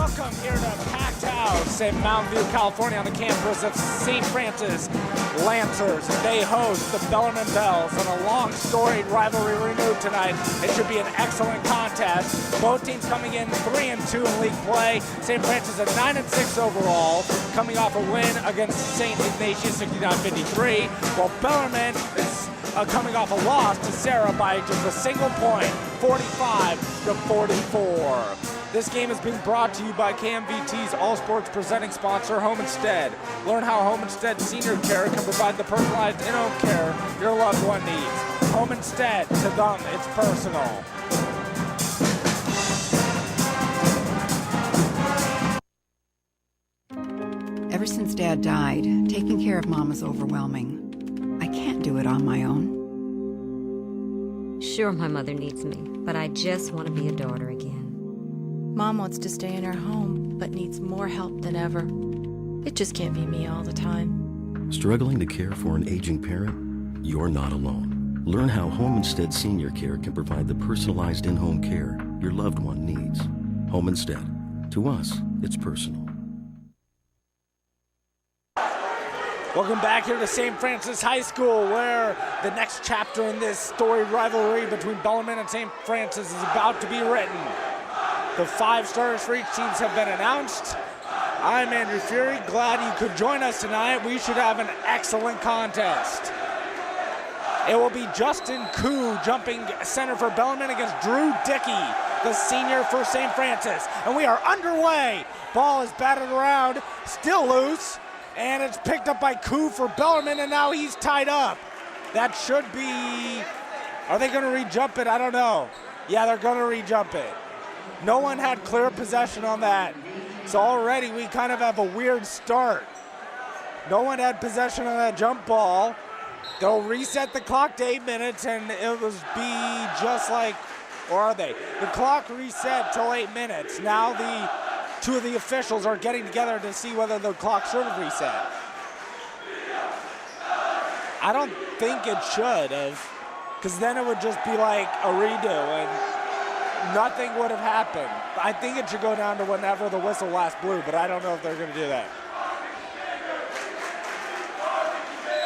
Welcome here to Packed House in Mountain View, California, on the campus of St. Francis Lancers. They host the Bellarmine Bells on a long, storied rivalry renewed tonight. It should be an excellent contest. Both teams coming in 3-2 in league play. St. Francis at 9-6 overall, coming off a win against St. Ignatius 69-53, while Bellarmine is coming off a loss to Sarah by just a single point, 45-44. This game is being brought to you by KMVT's All Sports presenting sponsor, Home Instead. Learn how Home Instead Senior Care can provide the personalized in-home care your loved one needs. Home Instead, to them, it's personal. Ever since Dad died, taking care of Mom is overwhelming. I can't do it on my own. Sure, my mother needs me, but I just want to be a daughter again. Mom wants to stay in her home, but needs more help than ever. It just can't be me all the time. Struggling to care for an aging parent? You're not alone. Learn how Home Instead Senior Care can provide the personalized in-home care your loved one needs. Home Instead. To us, it's personal. Welcome back here to St. Francis High School, where the next chapter in this storied rivalry between Bellarmine and St. Francis is about to be written. The 5 starters for each team have been announced. I'm Andrew Fury. Glad you could join us tonight. We should have an excellent contest. It will be Justin Koo jumping center for Bellarmine against Drew Dickey, the senior for St. Francis. And we are underway. Ball is batted around, still loose, and it's picked up by Koo for Bellarmine, and now he's tied up. That should be, are they gonna re-jump it? I don't know. Yeah, they're gonna re-jump it. No one had clear possession on that. So already we kind of have a weird start. No one had possession on that jump ball. They'll reset the clock to 8 minutes, and it will be just like, or are they? The clock reset till 8 minutes. Now the 2 of the officials are getting together to see whether the clock should have reset. I don't think it should have, because then it would just be like a redo and nothing would have happened. I think it should go down to whenever the whistle last blew, but I don't know if they're going to do that.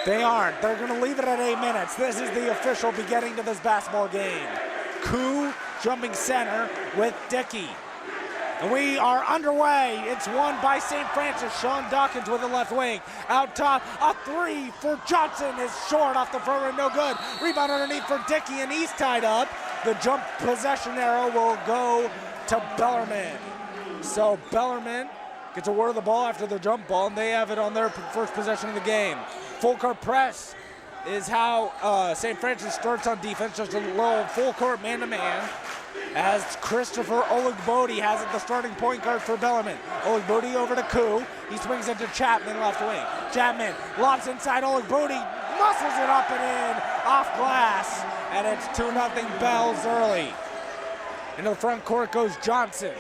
They aren't. They're going to leave it at 8 minutes. This is the official beginning to this basketball game. Koo jumping center with Dickey. And we are underway. It's won by St. Francis. Sean Dawkins with the left wing. Out top, a 3 for Johnson is short off the front rim, no good. Rebound underneath for Dickey, and he's tied up. The jump possession arrow will go to Bellarmine. So Bellarmine gets a word of the ball after the jump ball, and they have it on their first possession of the game. Full court press is how St. Francis starts on defense, just a little full court man-to-man, as Christopher Oligbodi has it, the starting point guard for Bellarmine. Oligbodi over to Koo. He swings into Chapman, left wing. Chapman lobs inside Oligbodi, muscles it up and in, off glass, and it's 2-0 Bells early. Into the front court goes Johnson.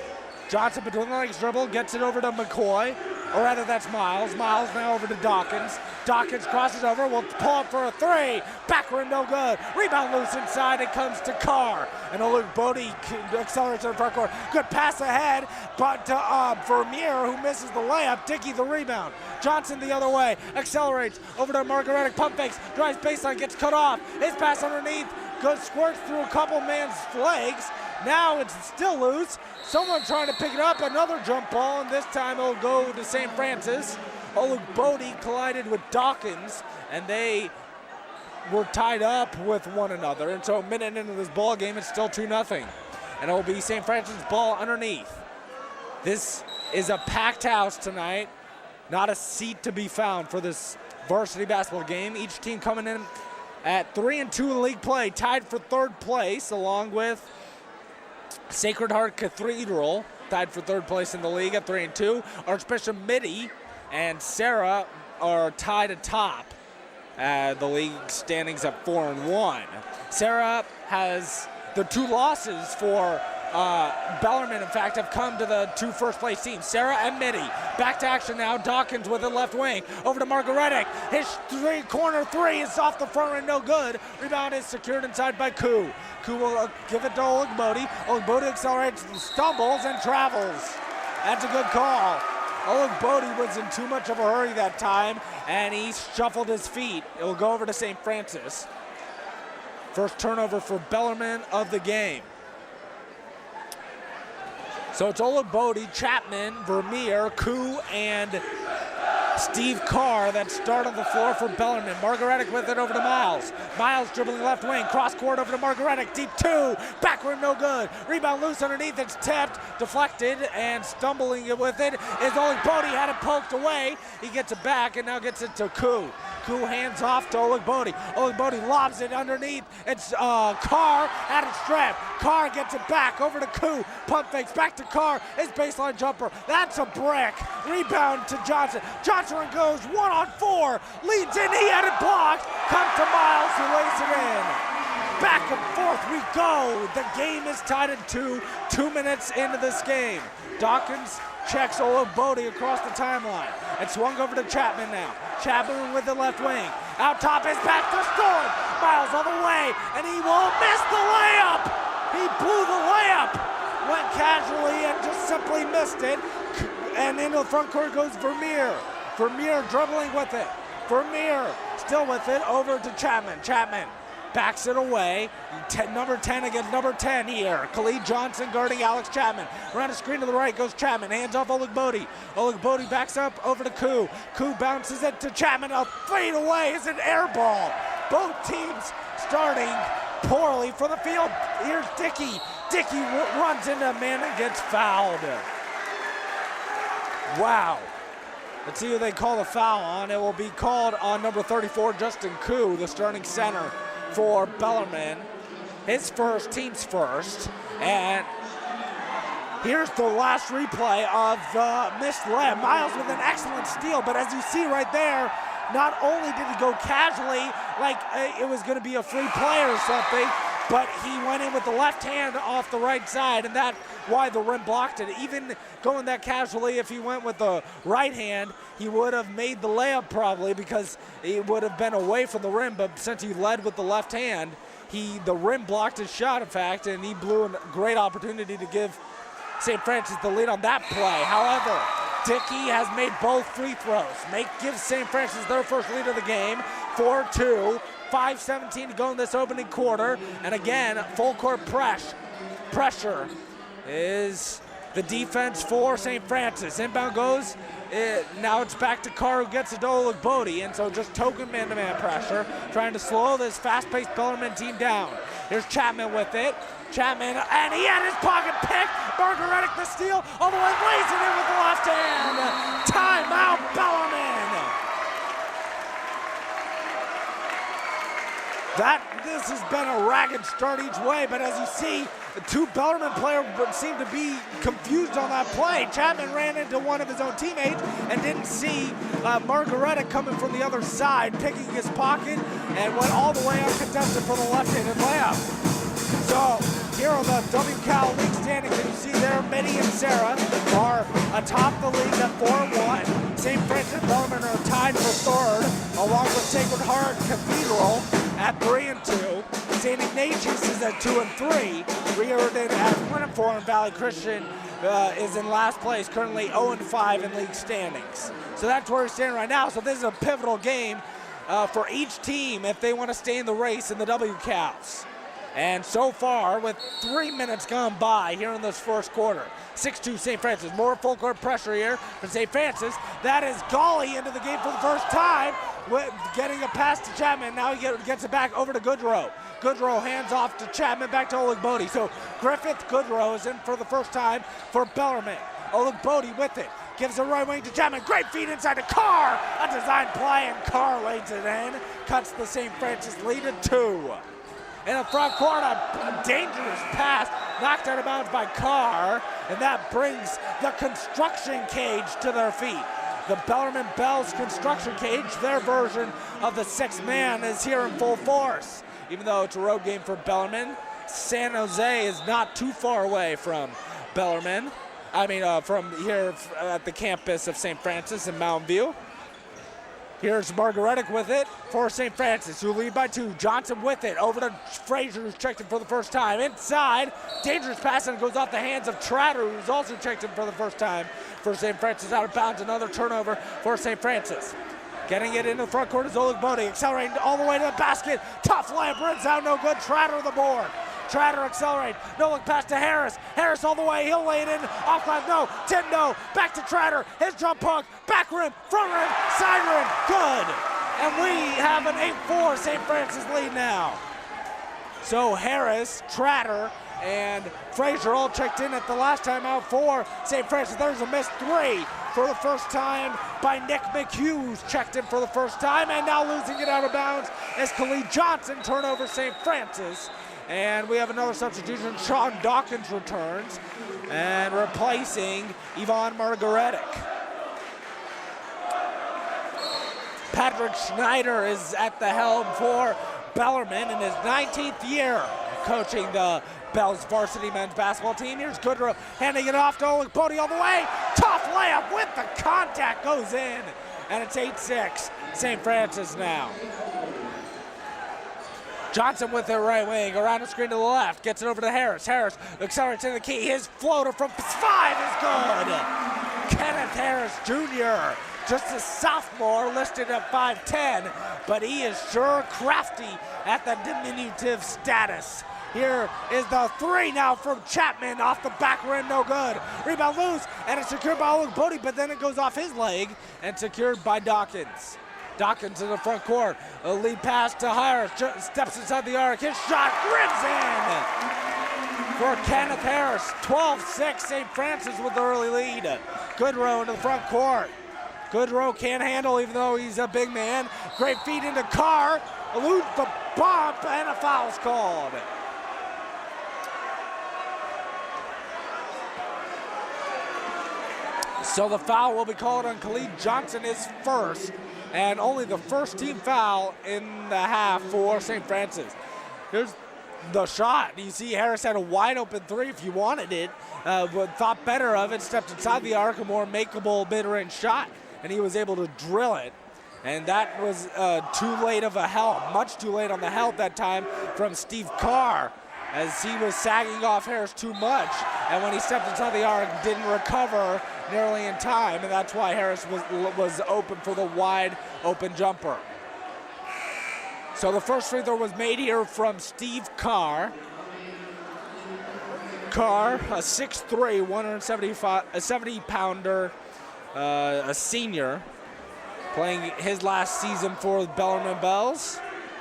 Johnson between the legs dribble, gets it over to McCoy, or rather that's Miles. Miles now over to Dawkins. Dawkins crosses over, will pull up for a 3. Backward, no good. Rebound loose inside, it comes to Carr. And Oligbodi accelerates to the front court. Good pass ahead, but to Vermeer, who misses the layup. Dickey the rebound. Johnson the other way, accelerates over to Margaretic, pump fakes, drives baseline, gets cut off. His pass underneath, good squirts through a couple man's legs. Now it's still loose. Someone trying to pick it up, another jump ball, and this time it'll go to St. Francis. Oligbodi collided with Dawkins, and they were tied up with one another. And so a minute into this ball game, it's still 2-0. And it'll be St. Francis' ball underneath. This is a packed house tonight. Not a seat to be found for this varsity basketball game. Each team coming in at 3-2 in league play, tied for 3rd place, along with Sacred Heart Cathedral, tied for 3rd place in the league at 3-2. Archbishop Mitty and Sarah are tied atop the league standings at 4-1. Sarah has the 2 losses for Bellarmine, in fact, have come to the 2 first-place teams. Sarah and Mitty. Back to action now. Dawkins with the left wing. Over to Margaretic. His corner 3 is off the front rim, no good. Rebound is secured inside by Koo. Koo will give it to Oligbodi. Oligbodi accelerates, stumbles, and travels. That's a good call. Oleg Bodie was in too much of a hurry that time, and he shuffled his feet. It will go over to St. Francis. First turnover for Bellarmine of the game. So it's Oleg Bodie, Chapman, Vermeer, Koo, and Steve Carr that start on the floor for Bellarmine. Margaretic with it over to Miles. Miles dribbling left wing, cross court over to Margaretic. Deep two, back rim no good. Rebound loose underneath, it's tipped, deflected, and stumbling it with it is Oleg Bodie. Had it poked away. He gets it back and now gets it to Koo. Koo hands off to Oleg Bodie. Oleg Bodie lobs it underneath. It's Carr at a strap. Carr gets it back over to Koo. Pump fakes back to Carr. His baseline jumper. That's a brick. Rebound to Johnson. Johnson goes 1-on-4. Leads in. He had it blocked. Comes to Miles who lays it in. Back and forth we go. The game is tied at 2. 2 minutes into this game. Dawkins checks Oleg Bodie across the timeline. It's swung over to Chapman now. Chapman with the left wing. Out top is back to Storm. Miles on the way, and he will miss the layup. He blew the layup. Went casually and just simply missed it. And into the front court goes Vermeer. Vermeer dribbling with it. Vermeer still with it over to Chapman. Chapman backs it away. Number 10 against number 10 here. Khalid Johnson guarding Alex Chapman. Around a screen to the right goes Chapman. Hands off Oleg Bodie. Oleg Bodie backs up over to Koo. Koo bounces it to Chapman. A fade away is an air ball. Both teams starting poorly for the field. Here's Dickey. Dickey runs into a man and gets fouled. Wow. Let's see who they call the foul on. It will be called on number 34, Justin Koo, the starting center for Bellarmine. His first, team's first. And here's the last replay of the missed layup. Miles with an excellent steal, but as you see right there, not only did he go casually like it was going to be a free play or something, but he went in with the left hand off the right side, and that's why the rim blocked it. Even going that casually, if he went with the right hand, he would have made the layup probably because it would have been away from the rim, but since he led with the left hand, the rim blocked his shot, in fact, and he blew a great opportunity to give St. Francis the lead on that play. However, Dickey has made both free throws. Gives St. Francis their first lead of the game, 4-2. 5:17 to go in this opening quarter. And again, full court pressure is the defense for St. Francis. Inbound goes. Now it's back to Carr who gets it to Oleg Bodie. And so just token man-to-man pressure, trying to slow this fast-paced Bellarmine team down. Here's Chapman with it. Chapman, and he had his pocket pick. Margaretic the steal. All the way, lays it in with the left hand. Timeout, Bellarmine. This has been a ragged start each way, but as you see, the two Bellarmine players seem to be confused on that play. Chapman ran into one of his own teammates and didn't see Margaretic coming from the other side, picking his pocket, and went all the way uncontested for the left-handed layup. So here on the WCAL League standings, and you see there, Mitty and Sarah are atop the league at 4-1. St. Francis Bellarmine are tied for third, along with Sacred Heart Cathedral at 3-2. St. Ignatius is at 2-3. Riordan at 1-4, and Valley Christian is in last place, currently 0-5 in league standings. So that's where we're standing right now. So this is a pivotal game for each team if they want to stay in the race in the WCALs. And so far, with 3 minutes gone by here in this first quarter, 6-2 St. Francis. More full court pressure here for St. Francis. That is Gawley into the game for the first time, getting a pass to Chapman. Now he gets it back over to Goodrow. Goodrow hands off to Chapman, back to Oleg Bodie. So Griffith Goodrow is in for the first time for Bellarmine. Oleg Bodie with it. Gives the right wing to Chapman. Great feed inside to Carr. A design play, and Carr lays it in. Cuts the St. Francis lead to 2. In the front court, a dangerous pass knocked out of bounds by Carr, and that brings the construction cage to their feet. The Bellarmine Bells construction cage, their version of the 6-man, is here in full force. Even though it's a road game for Bellarmine, San Jose is not too far away from Bellarmine. From here at the campus of St. Francis in Mountain View. Here's Margaretic with it for St. Francis, who lead by 2. Johnson with it over to Frazier, who's checked in for the first time. Inside, dangerous pass, and it goes off the hands of Trotter, who's also checked in for the first time for St. Francis. Out of bounds, another turnover for St. Francis. Getting it into the front court is Oleg Bodie, accelerating all the way to the basket. Tough layup, runs out, no good. Trotter on the board. Trotter accelerate. No look pass to Harris. Harris all the way. He'll lay it in. Off glass. No. Tim no. Back to Trotter. His jump hook. Back rim. Front rim. Side rim. Good. And we have an 8-4 St. Francis lead now. So Harris, Trotter, and Frazier all checked in at the last time out for St. Francis. There's a missed 3 for the first time by Nick McHugh, who's checked in for the first time, and now losing it out of bounds is Khalid Johnson. Turnover St. Francis. And we have another substitution. Sean Dawkins returns and replacing Yvonne Margaretic. Patrick Schneider is at the helm for Bellarmine in his 19th year coaching the Bell's varsity men's basketball team. Here's Goodrow handing it off to Oleg Bodie all the way. Tough layup with the contact, goes in. And it's 8-6, St. Francis now. Johnson with it right wing, around the screen to the left, gets it over to Harris. Harris accelerates in the key. His floater from 5 is good. Kenneth Harris Jr., just a sophomore, listed at 5'10", but he is sure crafty at the diminutive status. Here is the 3 now from Chapman off the back rim, no good. Rebound loose, and it's secured by Oleg Bodie, but then it goes off his leg and secured by Dawkins. Dawkins in the front court, a lead pass to Harris, steps inside the arc, his shot rims in for Kenneth Harris. 12-6, St. Francis with the early lead. Goodrow into the front court. Goodrow can't handle even though he's a big man. Great feed into Carr, eludes the bump, and a foul's called. So the foul will be called on Khalid Johnson, his first, and only the first team foul in the half for St. Francis. Here's the shot. You see Harris had a wide open 3 if you wanted it, but thought better of it, stepped inside the arc, a more makeable mid-range shot, and he was able to drill it. And that was too late of a help, much too late on the help that time from Steve Carr, as he was sagging off Harris too much, and when he stepped inside the arc, didn't recover nearly in time, and that's why Harris was open for the wide open jumper. So the first free throw was made here from Steve Carr. Carr, a 6'3", 170-pounder, a senior, playing his last season for the Bellarmine Bells,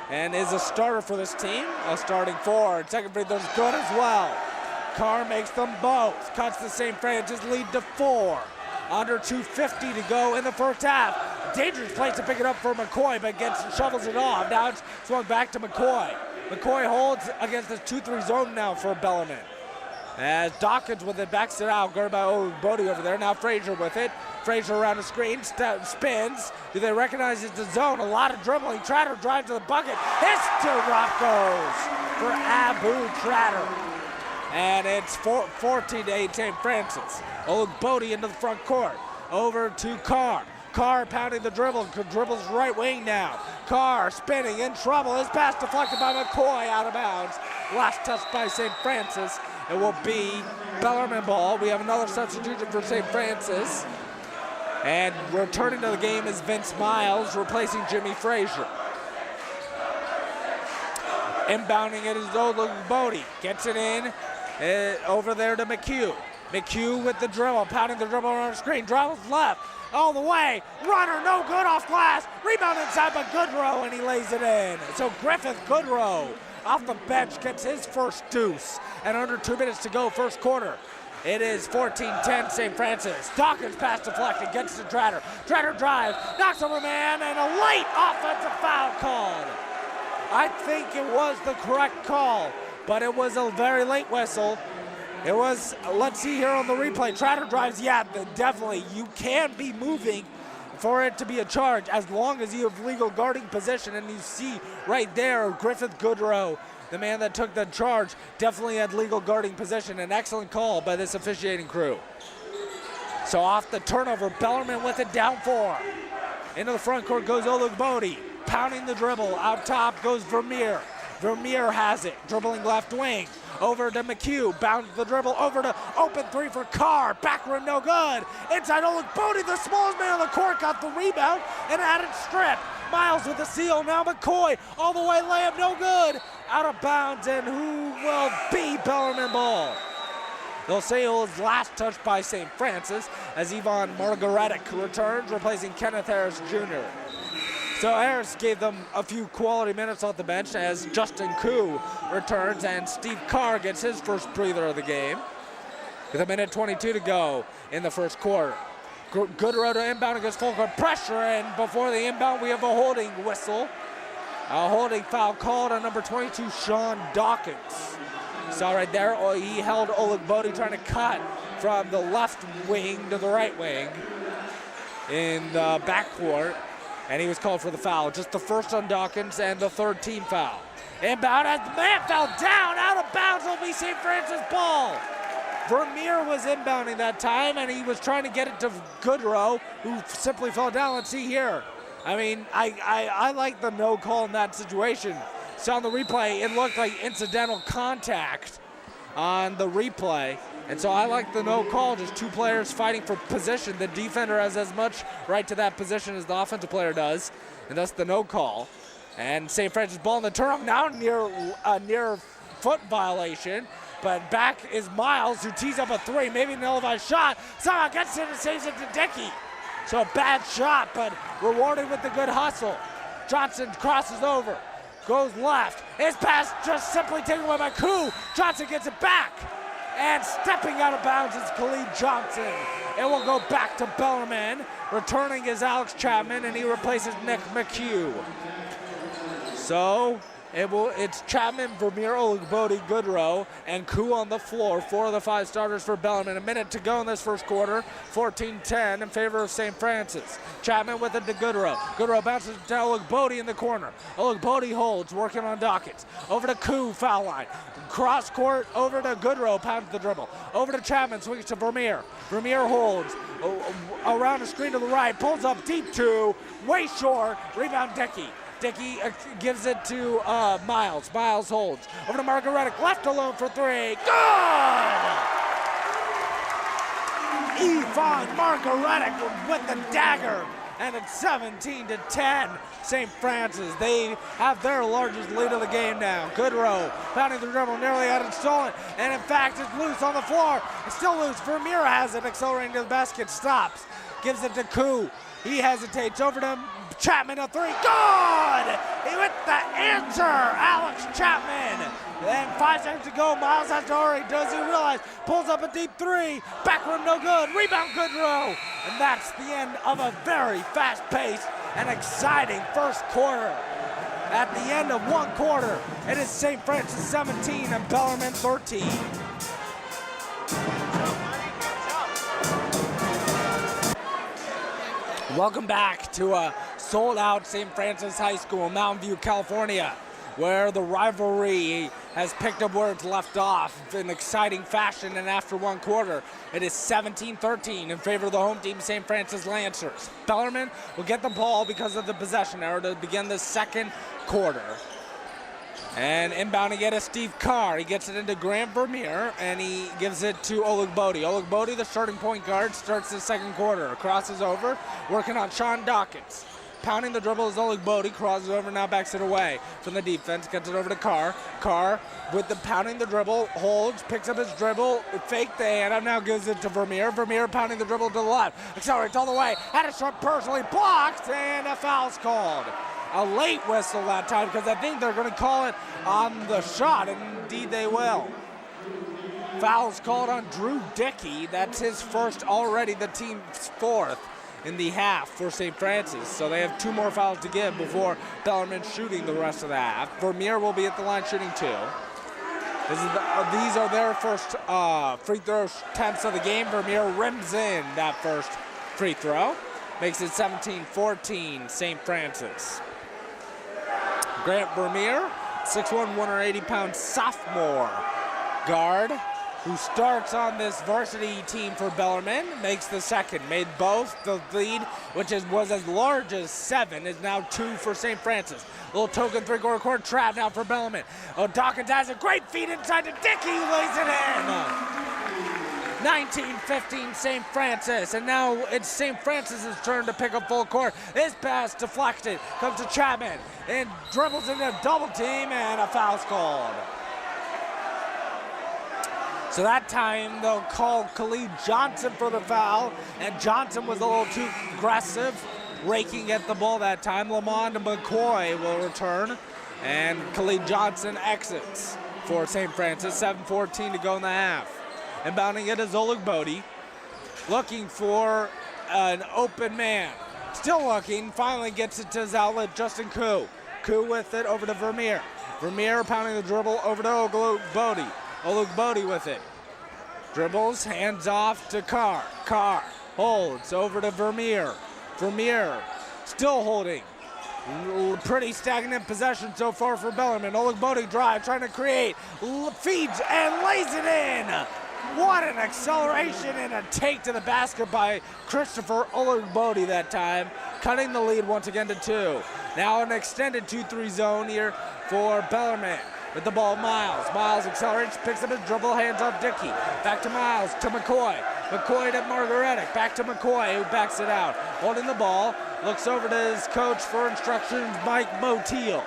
and is a starter for this team, a starting forward. Second free throw's good as well. Carr makes them both, cuts the St. Francis lead to 4. Under 2:50 to go in the first half. Dangerous place to pick it up for McCoy, but shovels it off. Now it's swung back to McCoy. McCoy holds against the 2-3 zone now for Bellarmine. As Dawkins with it, backs it out, guarded by Oleg Bodie over there. Now Frazier with it. Frazier around the screen, spins. Do they recognize it's the zone? A lot of dribbling. Trotter drives to the bucket. Hits to rock goes for Abu Trotter. And it's 14-8 St. Francis. Oleg Bodie into the front court. Over to Carr. Carr pounding the dribble. Dribbles right wing now. Carr spinning, in trouble. His pass deflected by McCoy, out of bounds. Last touch by St. Francis. It will be Bellarmine ball. We have another substitution for St. Francis. And returning to the game is Vince Miles, replacing Jimmy Frazier. Inbounding it is Oleg Bodie. Gets it in. Over there to McHugh. McHugh with the dribble, pounding the dribble on the screen. Dribbles left, all the way. Runner, no good off glass. Rebound inside by Goodrow, and he lays it in. So Griffith Goodrow off the bench gets his first deuce. And under 2 minutes to go, first quarter. It is 14-10 St. Francis. Dawkins pass deflected, gets to Trotter. Trotter drives, knocks over man, and a late offensive foul called. I think it was the correct call, but it was a very late whistle. It was, let's see here on the replay. Trotter drives, yeah, definitely. You can be moving for it to be a charge as long as you have legal guarding position. And you see right there, Griffith Goodrow, the man that took the charge, definitely had legal guarding position. An excellent call by this officiating crew. So off the turnover, Bellarmine with it, down 4. Into the front court goes Olugbodi. Pounding the dribble. Out top goes Vermeer. Vermeer has it. Dribbling left wing. Over to McHugh. Bounds the dribble. Over to open three for Carr. Back rim no good. Inside Olugbodi. The smallest man on the court got the rebound and added strip. Miles with the seal. Now McCoy. All the way layup no good. Out of bounds, and who will be Bellarmine ball? They'll say it was last touched by St. Francis as Ivan Margaretic returns, replacing Kenneth Harris Jr. So Harris gave them a few quality minutes off the bench as Justin Koo returns and Steve Carr gets his first breather of the game with a minute 22 to go in the first quarter. Goodrow to inbound against full court pressure, and before the inbound we have a holding whistle. A holding foul called on number 22, Sean Dawkins. Saw right there, he held Olugbodi trying to cut from the left wing to the right wing in the backcourt, and he was called for the foul. Just the first on Dawkins and the third team foul. Inbound as the man fell down, out of bounds will be St. Francis ball. Vermeer was inbounding that time, and he was trying to get it to Goodrow, who simply fell down. Let's see here. I mean, I like the no call in that situation. So on the replay, it looked like incidental contact on the replay. And so I like the no call, just two players fighting for position. The defender has as much right to that position as the offensive player does, and that's the no call. And St. Francis ball in the turnover, now near foot violation. But back is Miles, who tees up a three, maybe an ill-advised shot. Somehow gets it and saves it to Dickey. So a bad shot, but rewarded with the good hustle. Johnson crosses over, goes left. His pass just simply taken away by Koo. Johnson gets it back. And stepping out of bounds is Khalid Johnson. It will go back to Bellarmine. Returning is Alex Chapman, and he replaces Nick McHugh. So it's Chapman, Vermeer, Olugbodi, Goodrow, and Koo on the floor. 4 of the 5 starters for Bellarmine. A minute to go in this first quarter. 14-10 in favor of St. Francis. Chapman with it to Goodrow. Goodrow bounces to Olugbodi in the corner. Olugbodi holds, working on Dawkins. Over to Koo, foul line. Cross court, over to Goodrow, pounds the dribble. Over to Chapman, swings to Vermeer. Vermeer holds, around the screen to the right, pulls up deep two, way short, rebound Dickey. Dickey gives it to Miles. Miles holds. Over to Margaretic, left alone for three. Good! Ivan Margaretic with the dagger. And it's 17-10, St. Francis. They have their largest lead of the game now. Goodrow pounding the dribble, nearly had it stolen. And in fact, it's loose on the floor. It's still loose. Vermeer has it, accelerating to the basket, stops. Gives it to Koo. He hesitates, over to Chapman, a three, good! He with the answer, Alex Chapman. Then 5 seconds to go, Miles has to hurry, does he realize, pulls up a deep three, back rim no good, rebound Goodrow. And that's the end of a very fast-paced and exciting first quarter. At the end of one quarter, it is St. Francis 17 and Bellarmine 13. Welcome back to a sold-out St. Francis High School in Mountain View, California, where the rivalry has picked up where it's left off in exciting fashion, and after one quarter, it is 17-13 in favor of the home team, St. Francis Lancers. Bellarmine will get the ball because of the possession error to begin the second quarter. And inbounding it is Steve Carr. He gets it into Grant Vermeer, and he gives it to Olugbodi. Olugbodi, the starting point guard, starts the second quarter. Crosses over, working on Sean Dawkins. Pounding the dribble is Olugbodi, crosses over, now backs it away from the defense, gets it over to Carr. Carr, with the pounding the dribble, holds, picks up his dribble, fake the handoff, now gives it to Vermeer. Vermeer pounding the dribble to the left, accelerates all the way, had a shot personally blocked, and a foul's called. A late whistle that time because I think they're going to call it on the shot, and indeed they will. Foul's called on Drew Dickey. That's his first, already the team's fourth in the half for St. Francis. So they have 2 more fouls to give before Bellarmine shooting the rest of the half. Vermeer will be at the line shooting 2. These are their first free throw attempts of the game. Vermeer rims in that first free throw. Makes it 17-14 St. Francis. Grant Vermeer, 6'1", 180-pound sophomore guard who starts on this varsity team for Bellarmine, makes the second. Made both. The lead, which was as large as 7, is now 2 for St. Francis. Little token three-quarter court trap now for Bellarmine. Oh, Dawkins has a great feed inside to Dickey, who lays it in. 19-15 St. Francis, and now it's St. Francis's turn to pick up full court. This pass deflected, comes to Chapman, and dribbles into a double team, and a foul's called. So that time they'll call Khalid Johnson for the foul, and Johnson was a little too aggressive, raking at the ball that time. Lamond McCoy will return, and Khalid Johnson exits for St. Francis. 7:14 to go in the half. Inbounding it is Olugbodi, looking for an open man. Still looking, finally gets it to his outlet, Justin Koo. Koo with it over to Vermeer. Vermeer pounding the dribble over to Olugbodi. Olugbodi with it. Dribbles, hands off to Carr. Carr holds over to Vermeer. Vermeer still holding. Pretty stagnant possession so far for Bellarmine. Olugbodi drive, trying to create. Feeds and lays it in. What an acceleration and a take to the basket by Christopher Olugbodi that time, cutting the lead once again to 2. Now an extended 2-3 zone here for Bellarmine. With the ball, Miles. Miles accelerates, picks up his dribble, hands off Dickey. Back to Miles, to McCoy. McCoy to Margaretic. Back to McCoy, who backs it out. Holding the ball, looks over to his coach for instructions, Mike Moteal.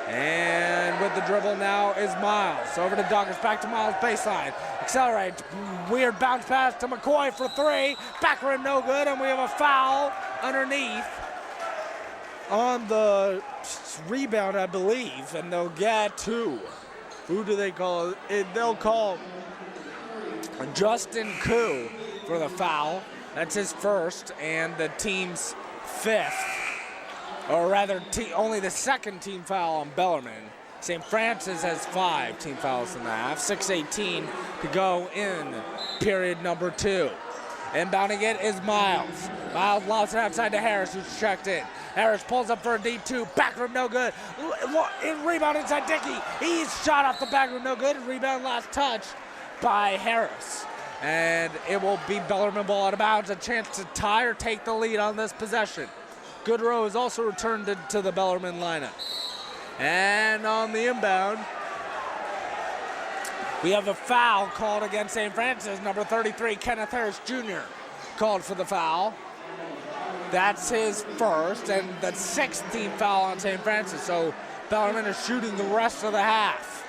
And with the dribble now is Miles. Over to Dawkins, back to Miles, baseline. Accelerate, weird bounce pass to McCoy for 3. Back rim, no good, and we have a foul underneath on the rebound, I believe, and they'll get 2. Who do they call it? They'll call Justin Koo for the foul. That's his first and the team's 5th. Or rather, only the second team foul on Bellarmine. St. Francis has 5 team fouls in the half. 6:18 to go in period number 2. Inbounding it is Miles. Miles lobs it outside to Harris, who's checked in. Harris pulls up for a D2. Back rim, no good. Rebound inside Dickey. He's shot off the back rim, no good. Rebound last touch by Harris. And it will be Bellarmine ball out of bounds. A chance to tie or take the lead on this possession. Goodrow has also returned to the Bellarmine lineup. And on the inbound, we have a foul called against St. Francis. Number 33, Kenneth Harris Jr. called for the foul. That's his first and the 6th team foul on St. Francis. So Bellarmine is shooting the rest of the half.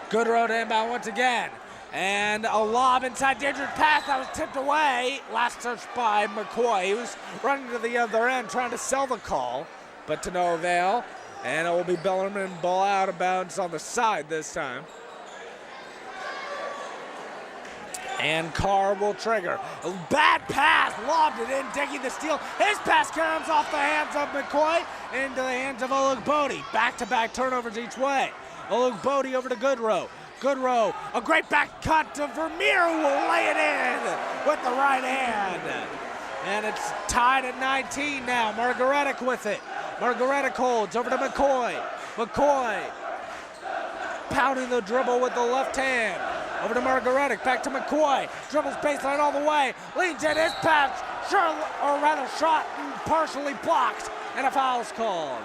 Goodrow to inbound once again. And a lob inside, dangerous pass that was tipped away. Last touch by McCoy. He was running to the other end trying to sell the call, but to no avail. And it will be Bellarmine ball out of bounds on the side this time. And Carr will trigger. A bad pass, lobbed it in, Dickey the steal. His pass comes off the hands of McCoy into the hands of Olugbodi. Back-to-back turnovers each way. Olugbodi over to Goodrow. Goodrow, a great back cut to Vermeer, who will lay it in with the right hand. And it's tied at 19 now. Margaretic with it. Margaretic holds over to McCoy. McCoy pounding the dribble with the left hand. Over to Margaretic, back to McCoy. Dribbles baseline all the way. Leans in, his pass, shot partially blocked, and a foul's called.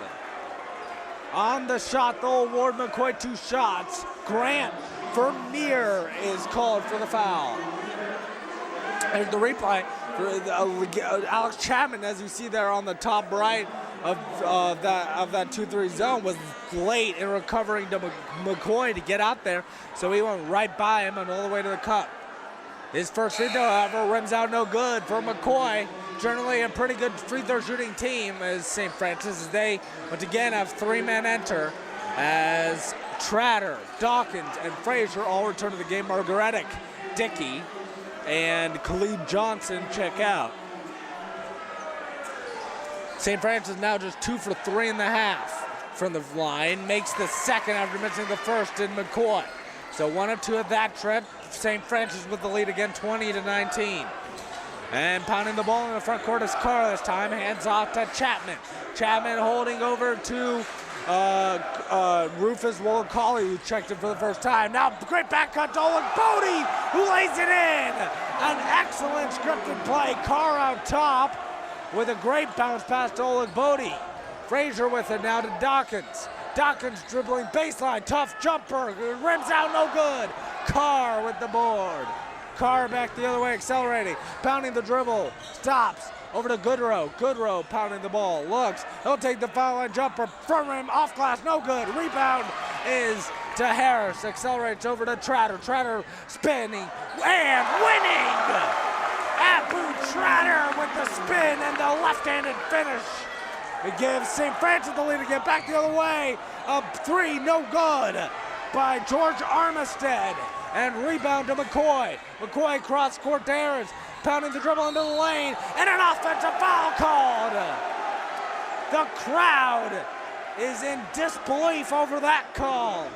On the shot, they'll award McCoy 2 shots. Grant Vermeer is called for the foul. There's the replay for Alex Chapman, as you see there on the top right of that 2-3 zone, was late in recovering to McCoy to get out there, so he went right by him and all the way to the cup. His first free throw, however, rims out no good for McCoy. Generally a pretty good free throw shooting team as St. Francis, as they once again have 3 men enter as Tratter, Dawkins, and Frazier all return to the game. Margaretic, Dickey, and Khalid Johnson check out. St. Francis now just 2 for 3 in the half from the line. Makes the second after missing the first in McCoy. So 1 of 2 at that trip. St. Francis with the lead again, 20-19. And pounding the ball in the front court is Carr this time. Hands off to Chapman. Chapman holding over to Rufus Wollacalli, who checked it for the first time. Now, great back cut to Oleg Bodie, who lays it in. An excellent scripted play. Carr out top with a great bounce pass to Oleg Bodie. Frazier with it now to Dawkins. Dawkins dribbling baseline, tough jumper, rims out, no good. Carr with the board. Carr back the other way, accelerating, pounding the dribble, stops, over to Goodrow. Goodrow pounding the ball, looks, he'll take the foul line jumper, front rim, off glass, no good. Rebound is to Harris, accelerates over to Trotter. Trotter spinning and winning. Abu Trotter with the spin and the left-handed finish. It gives St. Francis the lead again, back the other way. A three, no good by George Armistead. And rebound to McCoy. McCoy cross court to Harris, pounding the dribble into the lane, and an offensive foul called. The crowd is in disbelief over that call.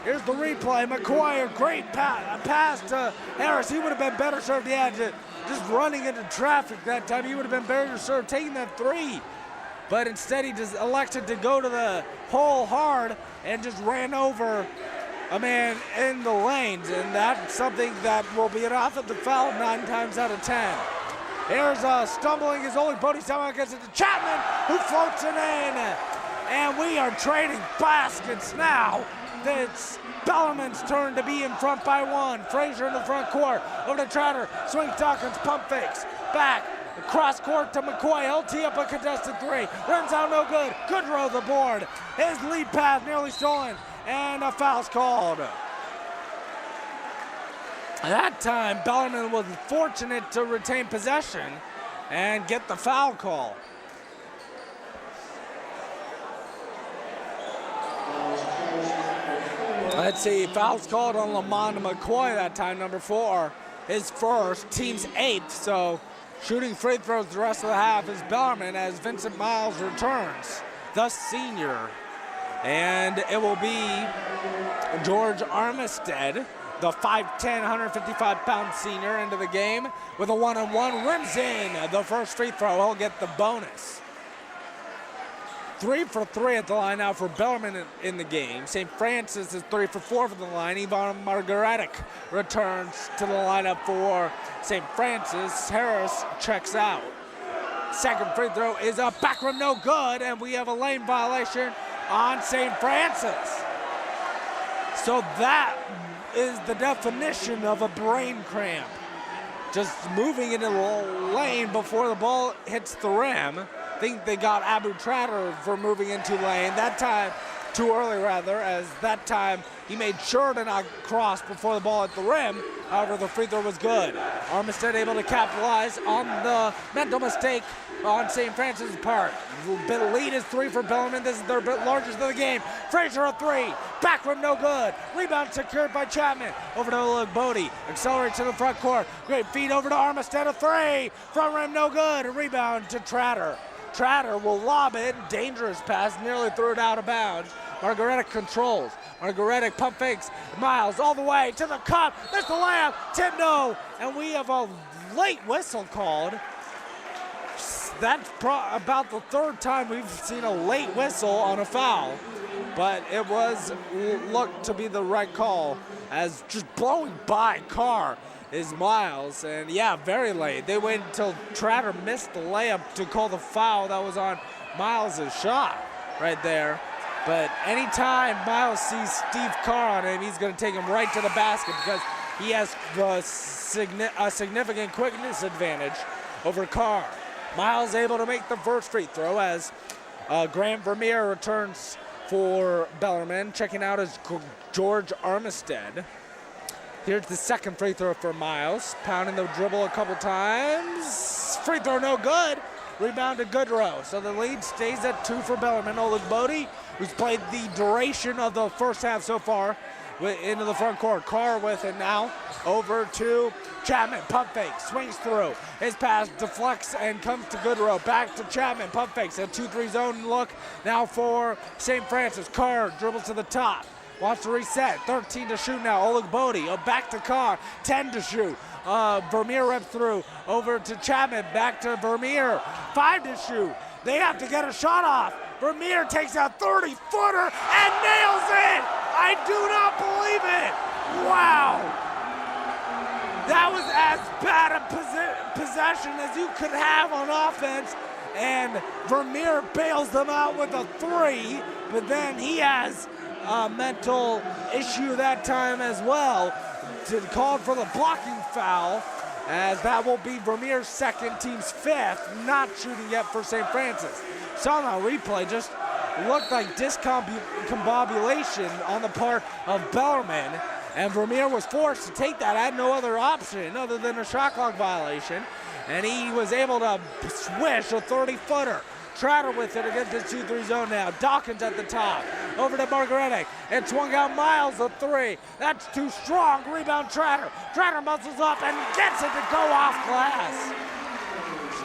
Here's the replay. McCoy, a great pass to Harris. He would have been better served. He had to just running into traffic that time. He would have been better served taking that three. But instead he just elected to go to the hole hard and just ran over a man in the lanes. And that's something that will be an offensive foul 9 times out of 10. Here's stumbling as Oleg Bodie somehow gets it to Chapman, who floats it in. And we are trading baskets now. It's Bellarmine's turn to be in front by 1. Frazier in the front court. Over to Trotter. Swings Dawkins, pump fakes. Back. Cross court to McCoy. He'll tee up a contested three. Runs out no good. Goodrow the board. His lead pass nearly stolen. And a foul's called. At that time, Bellarmine was fortunate to retain possession and get the foul call. Let's see, fouls called on Lamont McCoy that time, number 4. His first, team's 8th, so shooting free throws the rest of the half is Bellarmine as Vincent Miles returns, the senior. And it will be George Armistead, the 5'10", 155-pound senior, into the game with a one-on-one, rims in the first free throw. He'll get the bonus. 3 for 3 at the line now for Bellarmine in the game. St. Francis is 3 for 4 from the line. Ivan Margaretic returns to the lineup for St. Francis. Harris checks out. Second free throw is a back rim, no good, and we have a lane violation on St. Francis. So that is the definition of a brain cramp. Just moving into the lane before the ball hits the rim. I think they got Abu Trotter for moving into lane. That time, too early rather, as that time he made sure to not cross before the ball hit the rim. However, the free throw was good. Armistead able to capitalize on the mental mistake on St. Francis' part. The lead is 3 for Bellarmine. This is their largest of the game. Frazier a 3. Back rim no good. Rebound secured by Chapman. Over to Oleg Bodie. Accelerates to the front court. Great feed over to Armistead a 3. Front rim no good. A rebound to Trotter. Trotter will lob it. Dangerous pass. Nearly threw it out of bounds. Margaretic controls. Margaretic pump fakes. Miles all the way to the cup. Missed the layup. Tip no. And we have a late whistle called. That's about the 3rd time we've seen a late whistle on a foul. But it was looked to be the right call, as just blowing by Carr is Miles. And yeah, very late. They waited until Trotter missed the layup to call the foul that was on Miles' shot right there. But anytime Miles sees Steve Carr on him, he's going to take him right to the basket because he has a significant quickness advantage over Carr. Miles able to make the first free throw as Graham Vermeer returns for Bellarmine. Checking out is George Armistead. Here's the second free throw for Miles. Pounding the dribble a couple times. Free throw no good. Rebound to Goodrow. So the lead stays at 2 for Bellarmine. Oleg Bodie, who's played the duration of the first half so far, into the front court. Carr with it now. Over to Chapman. Pump fake. Swings through. His pass deflects and comes to Goodrow. Back to Chapman. Pump fakes. A 2-3 zone look now for St. Francis. Carr dribbles to the top. Wants to reset. 13 to shoot now. Oleg Bodie. Back to Carr. 10 to shoot. Vermeer rips through. Over to Chapman. Back to Vermeer. 5 to shoot. They have to get a shot off. Vermeer takes a 30-footer and nails it. I do not believe it. Wow. That was as bad a possession as you could have on offense. And Vermeer bails them out with a 3, but then he has a mental issue that time as well. Called for the blocking foul, as that will be Vermeer's second, team's 5th, not shooting yet for St. Francis. Saw that replay, just looked like discombobulation on the part of Bellarmine, and Vermeer was forced to take that, had no other option other than a shot clock violation, and he was able to swish a 30-footer. Trotter with it against the 2-3 zone now. Dawkins at the top. Over to Margaretic. And swung out Miles, a 3. That's too strong. Rebound Trotter. Trotter muscles up and gets it to go off glass.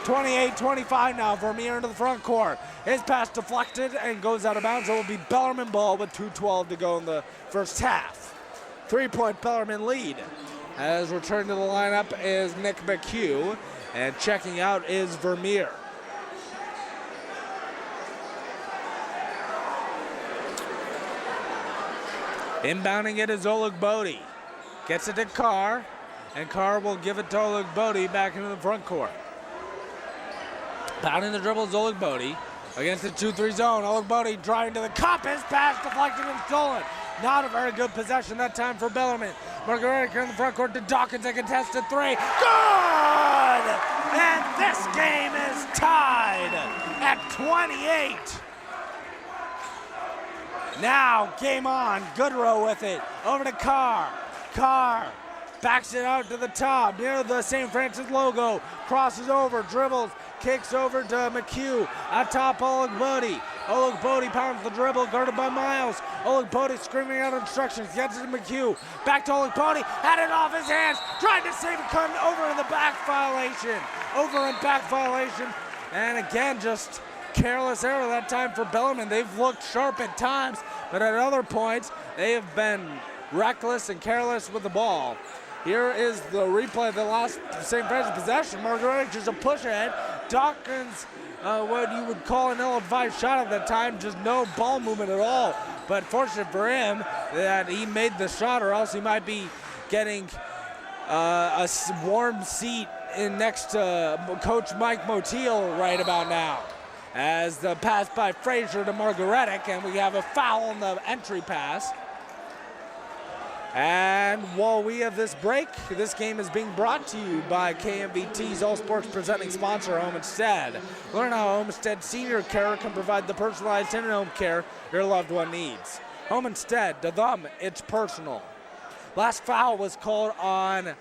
28-25 now. Vermeer into the front court. His pass deflected and goes out of bounds. It will be Bellarmine ball with 2:12 to go in the first half. 3-point Bellarmine lead. As returned to the lineup is Nick McHugh. And checking out is Vermeer. Inbounding it is Oleg Bodie. Gets it to Carr, and Carr will give it to Oleg Bodie back into the front court. Pounding the dribble is Oleg Bodie against the 2-3 zone. Oleg Bodie driving to the cup. His pass deflected and stolen. Not a very good possession that time for Bellarmine. Margaretic in the front court to Dawkins, a contested 3. Good! And this game is tied at 28. Now, game on. Goodrow with it. Over to Carr. Carr backs it out to the top near the St. Francis logo. Crosses over, dribbles, kicks over to McHugh. Atop Oleg Bodie. Oleg Bodie pounds the dribble, guarded by Miles. Oleg Bodie screaming out instructions. Gets it to McHugh. Back to Oleg Bodie. Had it off his hands. Tried to save it. Couldn't. Over in the back violation. Over and back violation. And again, just careless error that time for Bellarmine. They've looked sharp at times, but at other points, they have been reckless and careless with the ball. Here is the replay of the last St. Francis possession. Margaretic just a push ahead. Dawkins, what you would call an ill-advised shot at that time, just no ball movement at all. But fortunate for him that he made the shot, or else he might be getting a warm seat in next to Coach Mike Motiel right about now. As the pass by Frazier to Margaretic, and we have a foul on the entry pass. And while we have this break, this game is being brought to you by KMVT's All Sports presenting sponsor, Homestead. Learn how Homestead Senior Care can provide the personalized in-home care your loved one needs. Homestead, to them, it's personal. Last foul was called on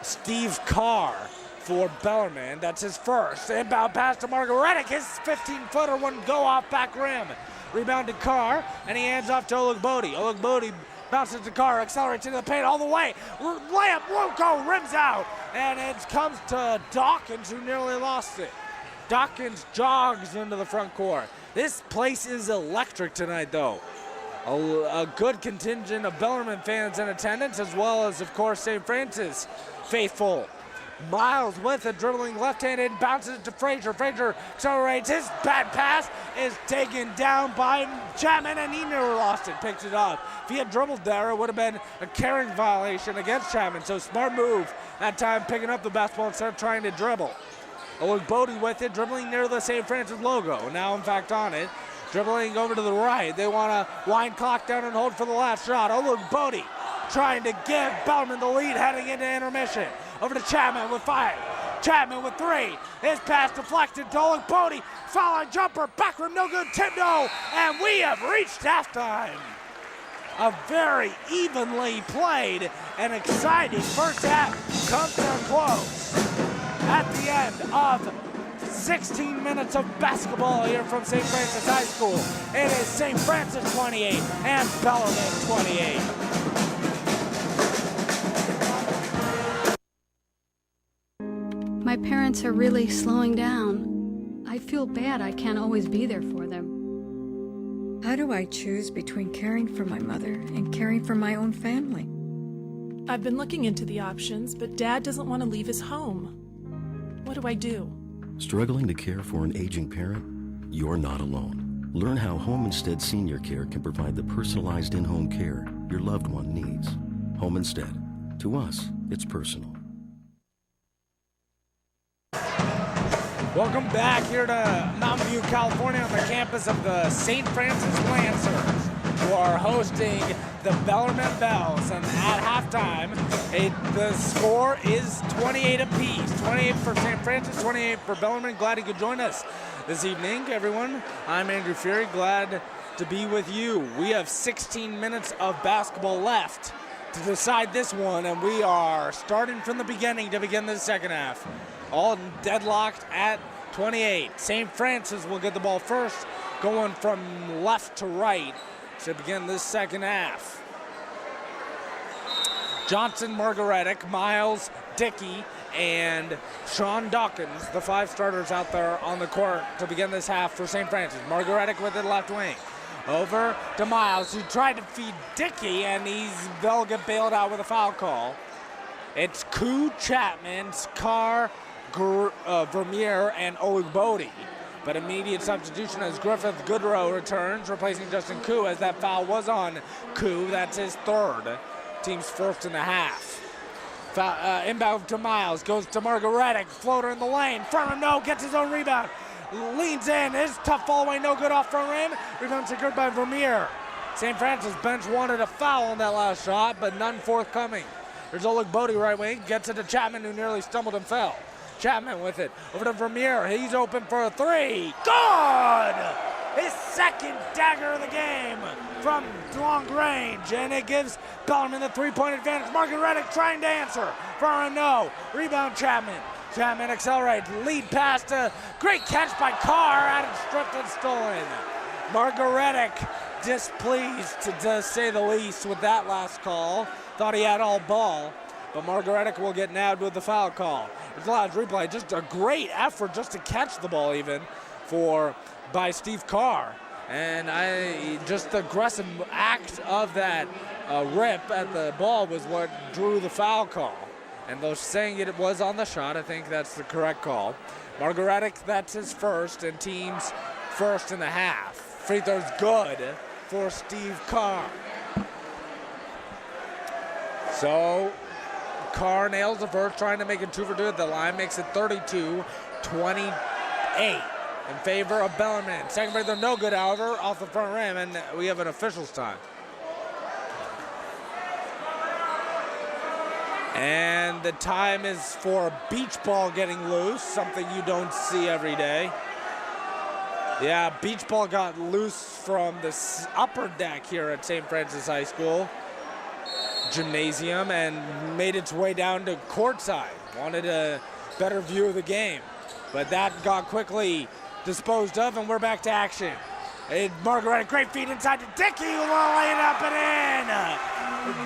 Steve Carr for Bellarmine. That's his first. Inbound pass to Margaretic. His 15-footer wouldn't go off back rim. Rebound to Carr, and he hands off to Oleg Bodie. Oleg Bodie bounces to Carr, accelerates into the paint all the way. Layup won't go, rims out. And it comes to Dawkins, who nearly lost it. Dawkins jogs into the front court. This place is electric tonight, though. A good contingent of Bellarmine fans in attendance, as well as, of course, St. Francis faithful. Miles with it, dribbling left-handed, bounces it to Frazier. Frazier accelerates. His bad pass is taken down by Chapman, and he nearly lost it, picks it up. If he had dribbled there, it would have been a carrying violation against Chapman. So smart move that time, picking up the basketball instead of trying to dribble. Oleg Bodie with it, dribbling near the St. Francis logo. Now, in fact, on it. Dribbling over to the right. They want to wind clock down and hold for the last shot. Oleg Bodie trying to give Bellarmine the lead heading into intermission. Over to Chapman with 5. Chapman with 3. His pass deflected to Oleg Bodie. Foul jumper. Back rim no good. Tip no. And we have reached halftime. A very evenly played and exciting first half comes to a close at the end of 16 minutes of basketball here from St. Francis High School. It is St. Francis 28 and Bellarmine 28. My parents are really slowing down. I feel bad I can't always be there for them. How do I choose between caring for my mother and caring for my own family? I've been looking into the options, but Dad doesn't want to leave his home. What do I do? Struggling to care for an aging parent? you're not alone. Learn how Home Instead Senior Care can provide the personalized in-home care your loved one needs. Home Instead. To us, it's personal. Welcome back here to Mountain View, California on the campus of the St. Francis Lancers, who are hosting the Bellarmine Bells. And at halftime, the score is 28 apiece. 28 for St. Francis, 28 for Bellarmine. Glad you could join us this evening, everyone. I'm Andrew Fury, glad to be with you. We have 16 minutes of basketball left to decide this one, and we are starting from the beginning to begin the second half. All deadlocked at 28. St. Francis will get the ball first, going from left to right to begin this second half. Johnson, Margaretic, Miles, Dickey, and Sean Dawkins, the 5 starters out there on the court to begin this half for St. Francis. Margaretic with the left wing. Over to Miles, who tried to feed Dickey, and they'll get bailed out with a foul call. It's Koo, Chapman, Carr, Vermeer, and Olugbodi. But immediate substitution as Griffith Goodrow returns, replacing Justin Koo, as that foul was on Koo. That's his third. Team's first in the half. Inbound to Miles, goes to Margaretic, floater in the lane. Front rim, no, gets his own rebound. Leans in, his tough fall away, no good off front rim. Rebound secured by Vermeer. St. Francis bench wanted a foul on that last shot, but none forthcoming. There's Olugbodi right wing, gets it to Chapman, who nearly stumbled and fell. Chapman with it, over to Vermeer, he's open for a 3. Good! His second dagger of the game from long range, and it gives Bellarmine the 3-point advantage. Margaretic trying to answer. Front rim, no. Rebound Chapman. Chapman accelerates, lead pass to, great catch by Carr, out of stripped and stolen. Margaretic displeased, to say the least, with that last call. Thought he had all ball, but Margaretic will get nabbed with the foul call. There's a lot of replay, just a great effort just to catch the ball even by Steve Carr. And just the aggressive act of that rip at the ball was what drew the foul call. And those saying it was on the shot, I think that's the correct call. Margaretic, that's his first, and team's first in the half. Free throw's good for Steve Carr. So Carr nails the first, trying to make it 2 for 2 at the line, makes it 32-28 in favor of Bellarmine. Second free throw, no good, however, off the front rim, and we have an official's time. And the time is for beach ball getting loose, something you don't see every day. Yeah, beach ball got loose from the upper deck here at St. Francis High School Gymnasium and made its way down to courtside. Wanted a better view of the game, but that got quickly disposed of, and we're back to action. Margaretic, great feed inside to Dickey, who will lay it up and in.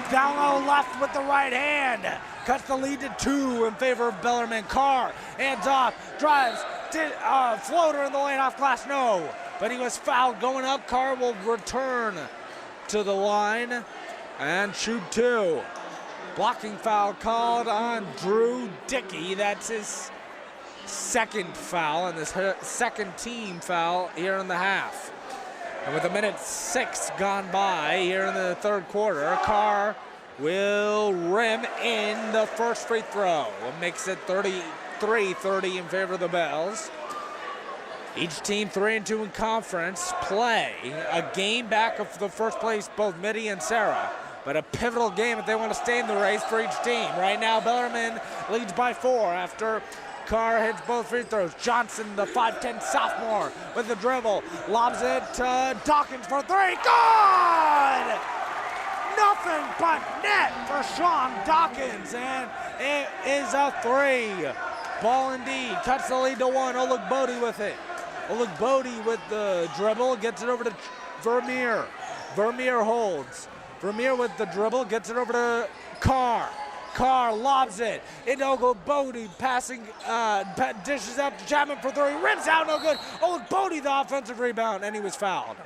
Down low left with the right hand. Cuts the lead to 2 in favor of Bellarmine. Carr, hands off, drives, floater in the lane, off glass, no. But he was fouled going up. Carr will return to the line and shoot 2. Blocking foul called on Drew Dickey. That's his second foul and this second team foul here in the half. And with 1:06 gone by here in the third quarter, Carr will rim in the first free throw. It makes it 33-30 in favor of the Bells. Each team 3-2 in conference play. A game back of the first place, both Mitty and Sarah. But a pivotal game if they want to stay in the race for each team. Right now, Bellarmine leads by 4 after Carr hits both free throws. Johnson, the 5'10 sophomore, with the dribble, lobs it to Dawkins for 3. Good! Nothing but net for Sean Dawkins, and it is a 3. Ball indeed, cuts the lead to 1. Olugbodi with it. Olugbodi with the dribble, gets it over to Vermeer. Vermeer holds. Vermeer with the dribble, gets it over to Carr. Carr lobs it into Olugbodi, passing, dishes out to Chapman for 3, rims out, no good. Olugbodi the offensive rebound, and he was fouled.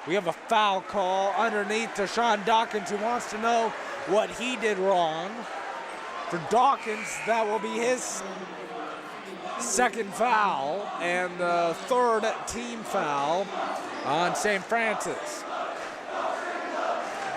We have a foul call underneath to Sean Dawkins, who wants to know what he did wrong. For Dawkins, that will be his second foul and the third team foul on St. Francis.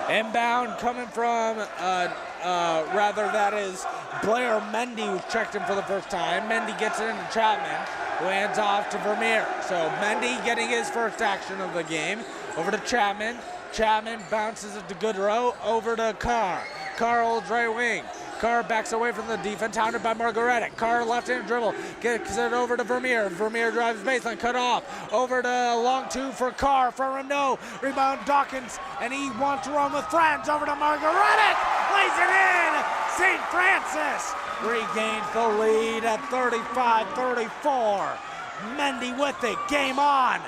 Inbound coming from, that is Blair Mendy, who's checked in for the first time. Mendy gets it into Chapman, who hands off to Vermeer. So Mendy getting his first action of the game. Over to Chapman. Chapman bounces it to Goodrow, over to Carr. Carr holds right wing. Carr backs away from the defense, hounded by Margaretic. Carr left-handed dribble, gets it over to Vermeer. Vermeer drives baseline, cut off. Over to long two for Carr, from him, no. Rebound Dawkins, and he wants to run with friends. Over to Margaretic, lays it in. St. Francis regains the lead at 35-34. Mendy with it, game on.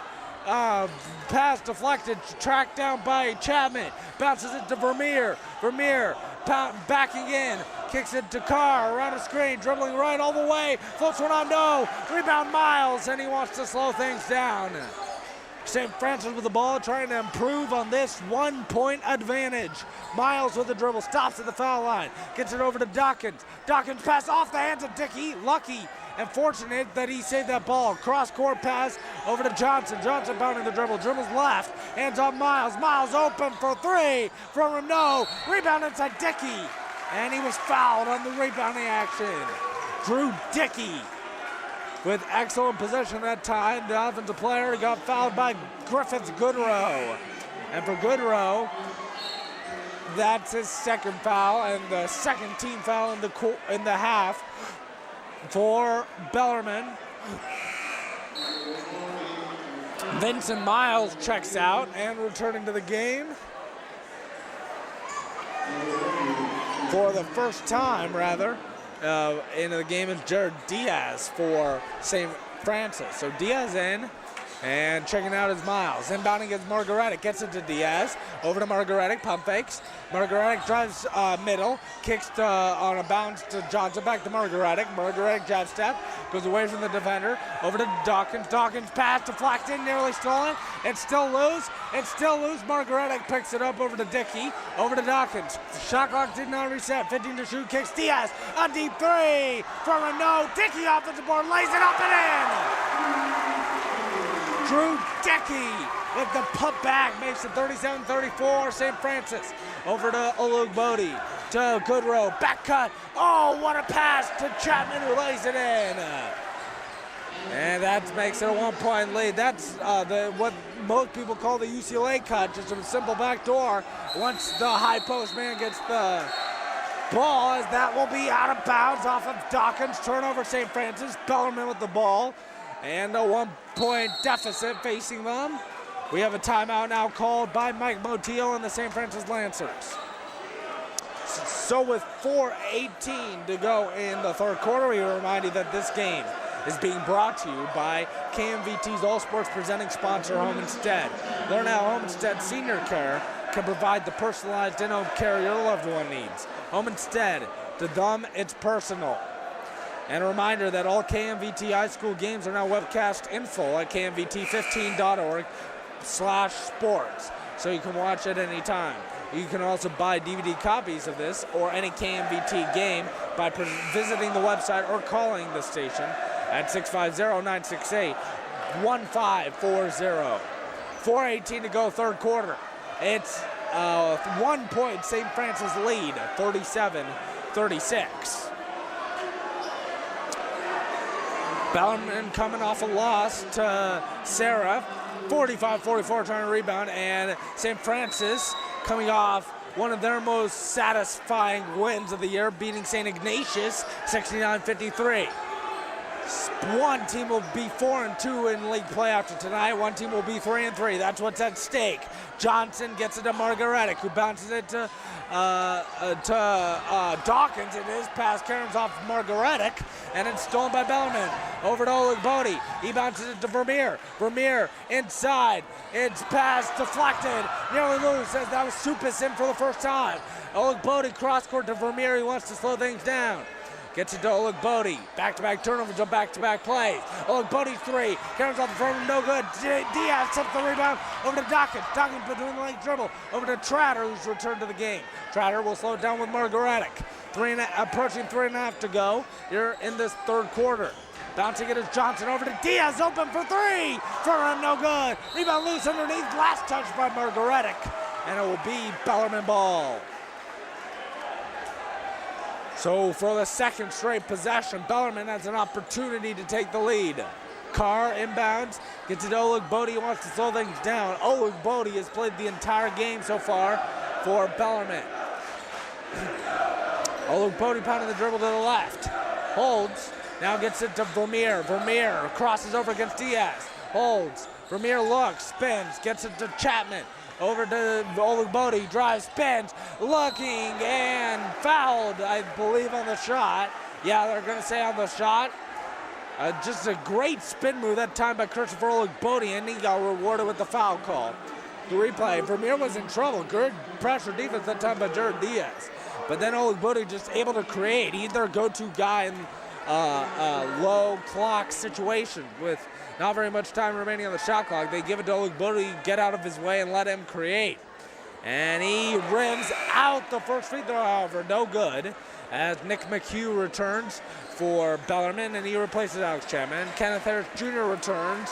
Pass deflected, tracked down by Chapman. Bounces it to Vermeer. Vermeer backing in, kicks it to Carr around a screen, dribbling right all the way. Floats one on, no. Rebound Miles, and he wants to slow things down. St. Francis with the ball, trying to improve on this 1-point advantage. Miles with the dribble, stops at the foul line, gets it over to Dawkins. Dawkins pass off the hands of Dickey. Lucky and fortunate that he saved that ball. Cross-court pass over to Johnson. Johnson bounding the dribble. Dribbles left. Hands on Miles. Miles open for three. From him, no. Rebound inside Dickey. And he was fouled on the rebounding action. Drew Dickey with excellent possession that time. The offensive player got fouled by Griffiths Goodrow. And for Goodrow, that's his second foul and the second team foul in the half. For Bellarmine. Vincent Miles checks out, and returning to the game for the first time, into the game is Jared Diaz for St. Francis. So Diaz in, and checking out is Miles. Inbounding is Margaretic, gets it to Diaz. Over to Margaretic, pump fakes. Margaretic drives middle, kicks on a bounce to Johnson, back to Margaretic. Margaretic jab step, goes away from the defender. Over to Dawkins. Dawkins pass deflected, nearly stolen. It's still loose. Margaretic picks it up over to Dickey. Over to Dawkins. Shot clock did not reset. 15 to shoot, kicks Diaz. A deep three from a no. Dickey off the board, lays it up and in. Drew Dickey with the put back makes it 37-34. St. Francis over to Olugbodi, to Goodrow, back cut. Oh, what a pass to Chapman, who lays it in. And that makes it a 1-point lead. That's what most people call the UCLA cut, just a simple back door. Once the high post man gets the ball, as that will be out of bounds off of Dawkins. Turnover St. Francis. Bellarmine with the ball. And a 1-point deficit facing them. We have a timeout now called by Mike Motil and the St. Francis Lancers. So with 4:18 to go in the third quarter, we remind you that this game is being brought to you by KMVT's All Sports presenting sponsor, Home Instead. Learn how Home Instead Senior Care can provide the personalized in-home care your loved one needs. Home Instead, to them, it's personal. And a reminder that all KMVT high school games are now webcast in full at kmvt15.org/sports, so you can watch at any time. You can also buy DVD copies of this or any KMVT game by visiting the website or calling the station at 650-968-1540. 4:18 to go, third quarter. It's 1 point St. Francis lead, 37-36. Bellarmine coming off a loss to Sarah, 45-44, trying to rebound, and St. Francis coming off one of their most satisfying wins of the year, beating St. Ignatius 69-53. One team will be 4-2 in league play after tonight. One team will be 3-3. That's what's at stake. Johnson gets it to Margaretic, who bounces it to Dawkins, and his pass carries off Margaretic, and it's stolen by Bellarmine. Over to Olugbodi. He bounces it to Vermeer. Vermeer inside. It's pass deflected. Nearly loose, as that was Supis in for the first time. Olugbodi cross court to Vermeer. He wants to slow things down. Gets it to Olugbodi. Back-to-back turnovers on back-to-back plays. Olugbodi's three. Carries off the front, no good. Diaz tips the rebound over to Dawkins. Dawkins between the leg dribble. Over to Trotter, who's returned to the game. Trotter will slow it down with Margaretic. Approaching 3.5 to go here in this third quarter. Bouncing it is Johnson over to Diaz, open for three. Front rim, no good. Rebound loose underneath, last touch by Margaretic. And it will be Bellarmine ball. So for the second straight possession, Bellarmine has an opportunity to take the lead. Carr inbounds, gets it to Oleg Bodie, wants to slow things down. Oleg Bodie has played the entire game so far for Bellarmine. Oleg Bodie pounding the dribble to the left. Holds, now gets it to Vermeer. Vermeer crosses over against Diaz. Holds, Vermeer looks, spins, gets it to Chapman. Over to Oleg Bodie, drives, spins, looking, and fouled, I believe, on the shot. Yeah, they're going to say on the shot. Just a great spin move that time by Christopher Oleg Bodie, and he got rewarded with the foul call. The replay, Vermeer was in trouble. Good pressure defense that time by Jared Diaz. But then Oleg Bodie just able to create. He's their go-to guy in low clock situation with not very much time remaining on the shot clock. They give it to Oleg Bodie, get out of his way and let him create. And he rims out the first free throw, however, no good, as Nick McHugh returns for Bellarmine, and he replaces Alex Chapman. Kenneth Harris Jr. returns,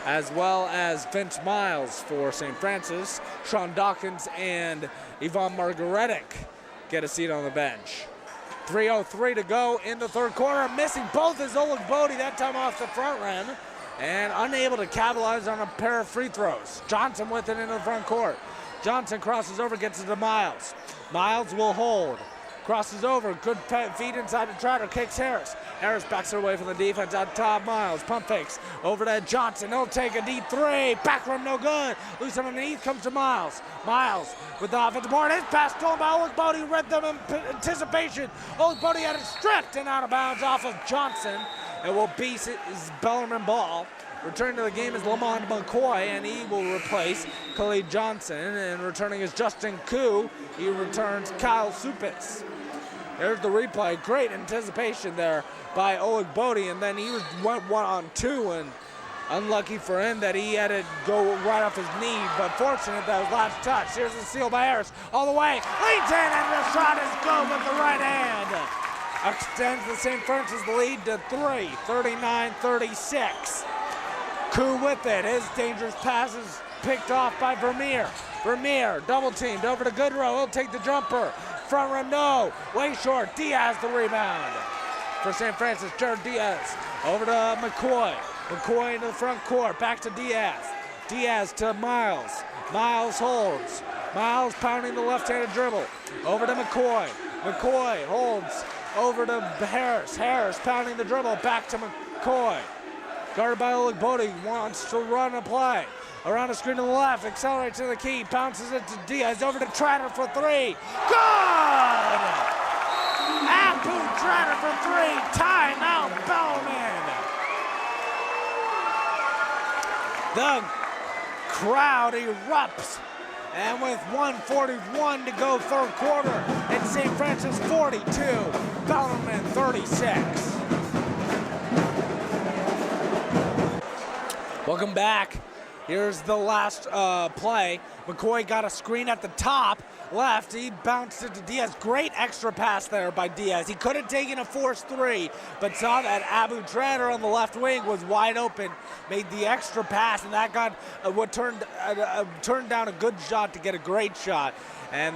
as well as Vince Miles for St. Francis. Sean Dawkins and Yvonne Margaretic get a seat on the bench. 3:03 to go in the third quarter. Missing both is Oleg Bodie, that time off the front rim, and unable to capitalize on a pair of free throws. Johnson with it into the front court. Johnson crosses over, gets it to Miles. Miles will hold. Crosses over, good feed inside the Trotter, kicks Harris. Harris backs it away from the defense out top. Miles, pump fakes, over to Johnson. He'll take a deep three, back rim no good. Loose underneath, comes to Miles. Miles with the offensive board, his pass stolen by Oleg Bodie, read them in anticipation. Oleg Bodie had it stripped and out of bounds off of Johnson. It will be his Bellarmine ball. Returning to the game is Lamont McCoy, and he will replace Khalid Johnson. And returning is Justin Koo. He returns Kyle Supis. There's the replay. Great anticipation there by Oleg Bodie, and then he went 1-on-2, and unlucky for him that he had to go right off his knee, but fortunate that was last touch. Here's the steal by Harris, all the way, leads in, and the shot is good with the right hand. Extends the St. Francis lead to 3, 39-36. Koo with it, his dangerous pass is picked off by Vermeer. Vermeer, double teamed, over to Goodrow, he'll take the jumper. Front rim, no, way short. Diaz the rebound for St. Francis. Jared Diaz over to McCoy. McCoy into the front court, back to Diaz. Diaz to Miles. Miles holds. Miles pounding the left-handed dribble. Over to McCoy. McCoy holds over to Harris. Harris pounding the dribble, back to McCoy. Guarded by Oleg Bodie, wants to run a play. Around the screen to the left, accelerates to the key, bounces it to Diaz, over to Trotter for three. Good! Abu Trotter for three, timeout Bellarmine. The crowd erupts, and with 1:41 to go third quarter, it's St. Francis 42, Bellarmine 36. Welcome back. Here's the last play. McCoy got a screen at the top left. He bounced it to Diaz. Great extra pass there by Diaz. He could have taken a forced three, but saw that Abu Trader on the left wing was wide open, made the extra pass, and that got what turned down a good shot to get a great shot. And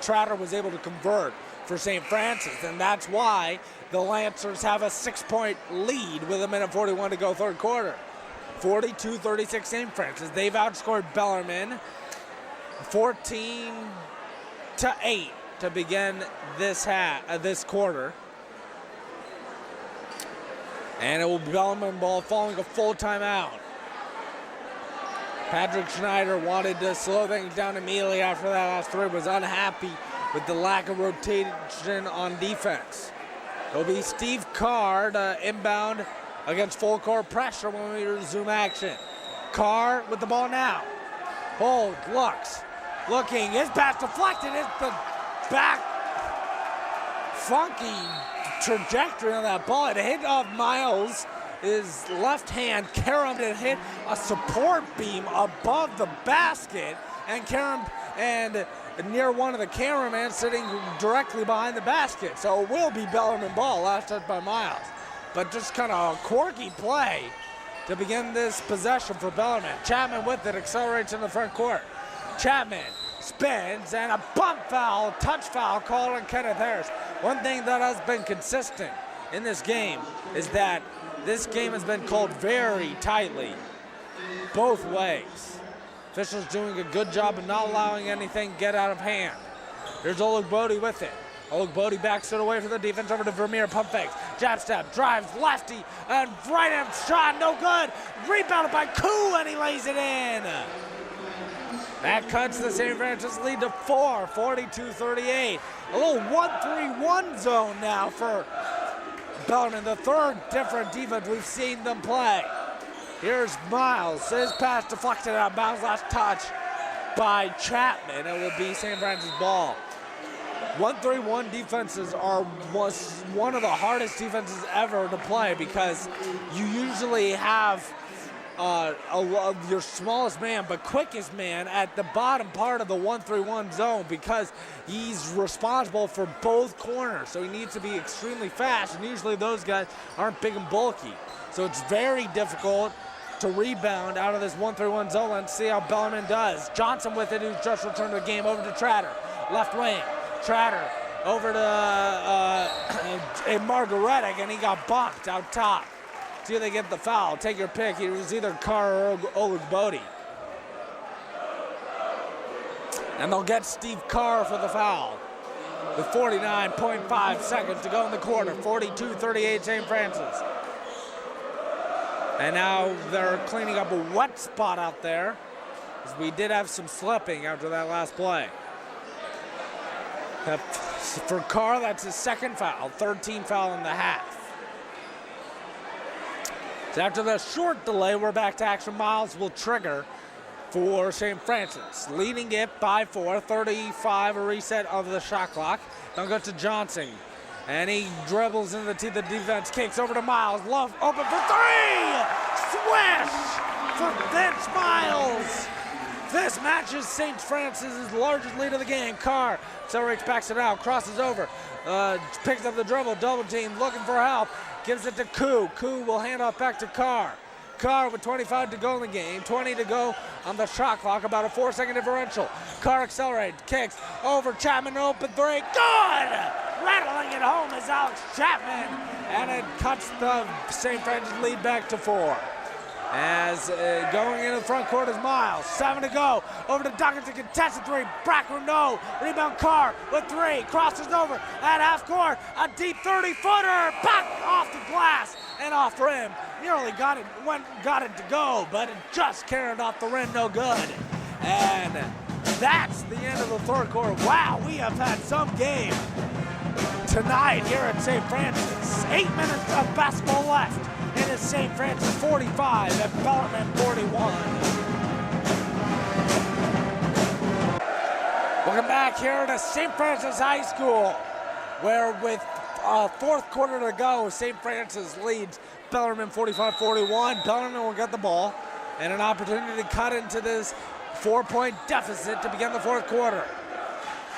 Trader was able to convert for St. Francis, and that's why the Lancers have a 6-point lead with 1:41 to go third quarter. 42-36 St. Francis. They've outscored Bellarmine 14-8 to begin this quarter. And it will be Bellarmine ball following a full timeout. Patrick Schneider wanted to slow things down immediately after that last three, was unhappy with the lack of rotation on defense. It'll be Steve Carr to inbound against full court pressure when we resume action. Carr with the ball now. Hold, looks, looking, his pass deflected, it's the back funky trajectory on that ball. It hit off Miles, his left hand. Karam did hit a support beam above the basket, and Karam and near one of the cameramen sitting directly behind the basket. So it will be Bellarmine ball, last touch by Miles. but just kind of a quirky play to begin this possession for Bellarmine. Chapman with it, accelerates in the front court. Chapman spins, and a bump foul, touch foul called on Kenneth Harris. One thing that has been consistent in this game is that this game has been called very tightly, both ways. Officials doing a good job of not allowing anything get out of hand. Here's Olugbodi with it. Olugbodi backs it away from the defense, over to Vermeer, pump fakes, jab step, drives lefty, and right hand shot, no good. Rebounded by Koo, and he lays it in. That cuts the St. Francis lead to 4, 42-38. A little 1-3-1 zone now for Bellarmine, the third different defense we've seen them play. Here's Miles, his pass deflected out of bounds, last touch by Chapman. It will be St. Francis ball. 1-3-1 defenses was one of the hardest defenses ever to play, because you usually have your smallest man but quickest man at the bottom part of the 1-3-1 zone, because he's responsible for both corners, so he needs to be extremely fast, and usually those guys aren't big and bulky, so it's very difficult to rebound out of this 1-3-1 zone. Let's see how Bellarmine does. Johnson with it, who's just returned to the game, over to Tratter, left wing. Tratter over to Margaretic, and he got bumped out top. See if they get the foul. Take your pick. It was either Carr or Olugbodi. And they'll get Steve Carr for the foul with 49.5 seconds to go in the quarter. 42-38 St. Francis. And now they're cleaning up a wet spot out there, because we did have some slipping after that last play. For Carr, that's his second foul, 13 foul in the half. So after the short delay, we're back to action. Miles will trigger for St. Francis, leading it by 4, 35, a reset of the shot clock. They'll go to Johnson, and he dribbles into the teeth of the defense, kicks over to Miles, love open for 3! Swish for Vince Miles! This matches St. Francis' largest lead of the game. Carr accelerates, backs it out, crosses over, picks up the dribble, double team, looking for help, gives it to Koo. Koo will hand off back to Carr. Carr with 25 to go in the game, 20 to go on the shot clock, about a 4-second differential. Carr accelerates, kicks over Chapman, open 3, good! Rattling it home is Alex Chapman, and it cuts the St. Francis lead back to 4. As going into the front court is Miles. 7 to go. Over to Duckett to contest a 3. Back room, no. Rebound Carr with 3. Crosses over at half court. A deep 30-footer. Back off the glass and off rim. Nearly got it to go, but it just carried off the rim, no good. And that's the end of the third quarter. Wow, we have had some game tonight here at St. Francis. 8 minutes of basketball left. It is St. Francis 45 and Bellarmine 41. Welcome back here to St. Francis High School, where with fourth quarter to go, St. Francis leads Bellarmine 45-41. Bellarmine will get the ball and an opportunity to cut into this 4-point deficit to begin the fourth quarter.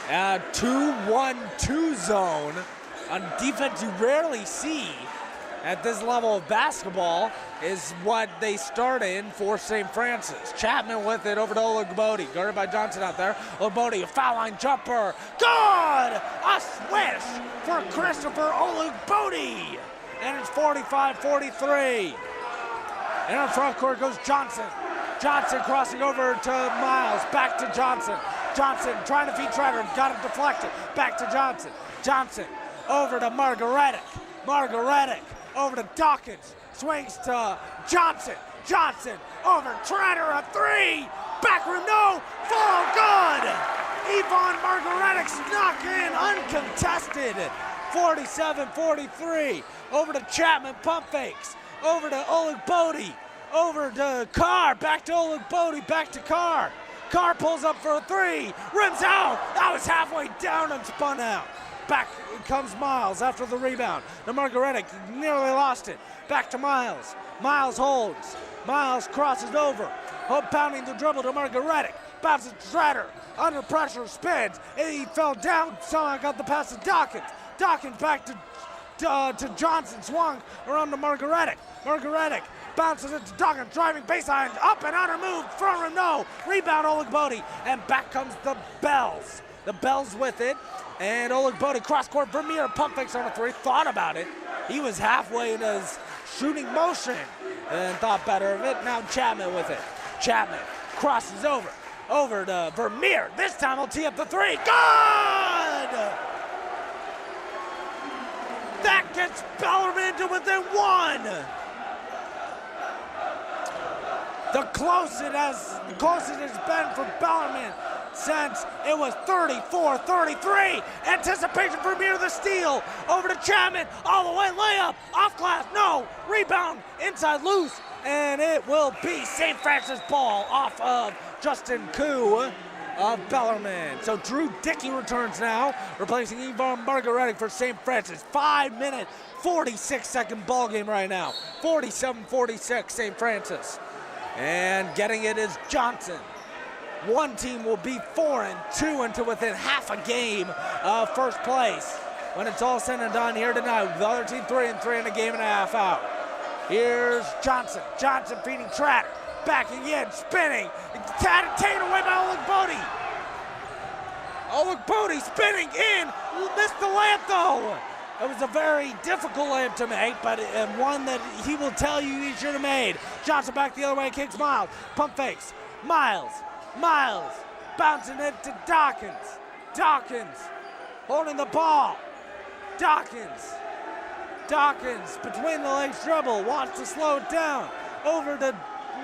2-1-2 zone on defense you rarely see at this level of basketball is what they start in for St. Francis. Chapman with it over to Olugbodi, guarded by Johnson out there. Olugbodi, a foul line jumper, good! A swish for Christopher Olugbodi, and it's 45-43. In our front court goes Johnson. Johnson crossing over to Miles, back to Johnson. Johnson trying to feed Treader, got it deflected, back to Johnson. Johnson over to Margaretic. Margaretic over to Dawkins, swings to Johnson. Johnson over Treader, a 3. Back room, no. Fall, good. Yvonne Margaretic snuck in uncontested. 47-43. Over to Chapman, pump fakes. Over to Olugbodi. Over to Carr, back to Olugbodi, back to Carr. Carr pulls up for a 3. Rims out. That was halfway down and spun out. Back comes Miles after the rebound. The Margaretic nearly lost it. Back to Miles. Miles holds. Miles crosses over. Pounding the dribble to Margaretic. Bounces to Treader. Under pressure, spins. He fell down. Somehow got the pass to Dawkins. Dawkins back to to Johnson, swung around to Margaretic. Margaretic bounces into Dawkins, driving baseline, up and under move, front rim, no. Rebound, Oligbodi, and back comes the Bells. The Bells with it, and Oligbodi cross court, Vermeer, pump fakes on a three, thought about it. He was halfway in his shooting motion and thought better of it. Now Chapman with it. Chapman crosses over to Vermeer. This time he'll tee up the three. Good! That gets Bellarmine to within one. The closest it has been for Bellarmine since it was 34-33. Anticipation for Vermeer, the steal. Over to Chapman, all the way, layup, off glass, no. Rebound, inside loose, and it will be St. Francis ball off of Justin Koo of Bellarmine. So Drew Dickey returns now, replacing Ivan Margaretic for St. Francis. 5-minute, 46-second ball game right now. 47-46, St. Francis. And getting it is Johnson. One team will be 4-2 into within half a game of first place when it's all said and done here tonight. The other team 3-3 in a game and a half out. Here's Johnson. Johnson feeding Trotter. Backing in, spinning. Taken away by Oligbodi. Oligbodi spinning in. Missed the layup though. It was a very difficult layup to make, but one that he will tell you he should have made. Johnson back the other way, kicks Miles. Pump fakes. Miles bouncing it to Dawkins. Dawkins holding the ball. Dawkins between the legs dribble, wants to slow it down. Over to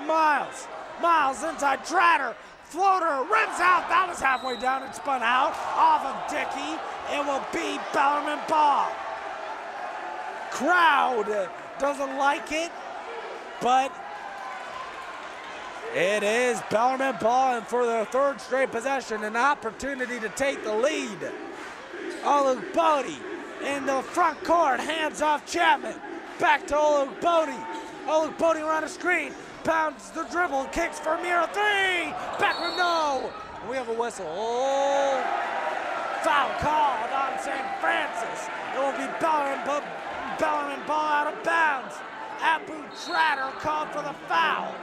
Miles. Miles inside Trotter. Floater rims out. That was halfway down and spun out. Off of Dickey. It will be Bellarmine ball. Crowd doesn't like it, but it is Bellarmine ball, and for their third straight possession, an opportunity to take the lead. Oligbodi in the front court, hands off Chapman. Back to Oligbodi. Oligbodi around a screen, pounds the dribble, kicks Vermeer a three. Back room, no. We have a whistle. Oh, foul called on St. Francis. It will be Bellarmine ball out of bounds. Abu Trotter called for the foul.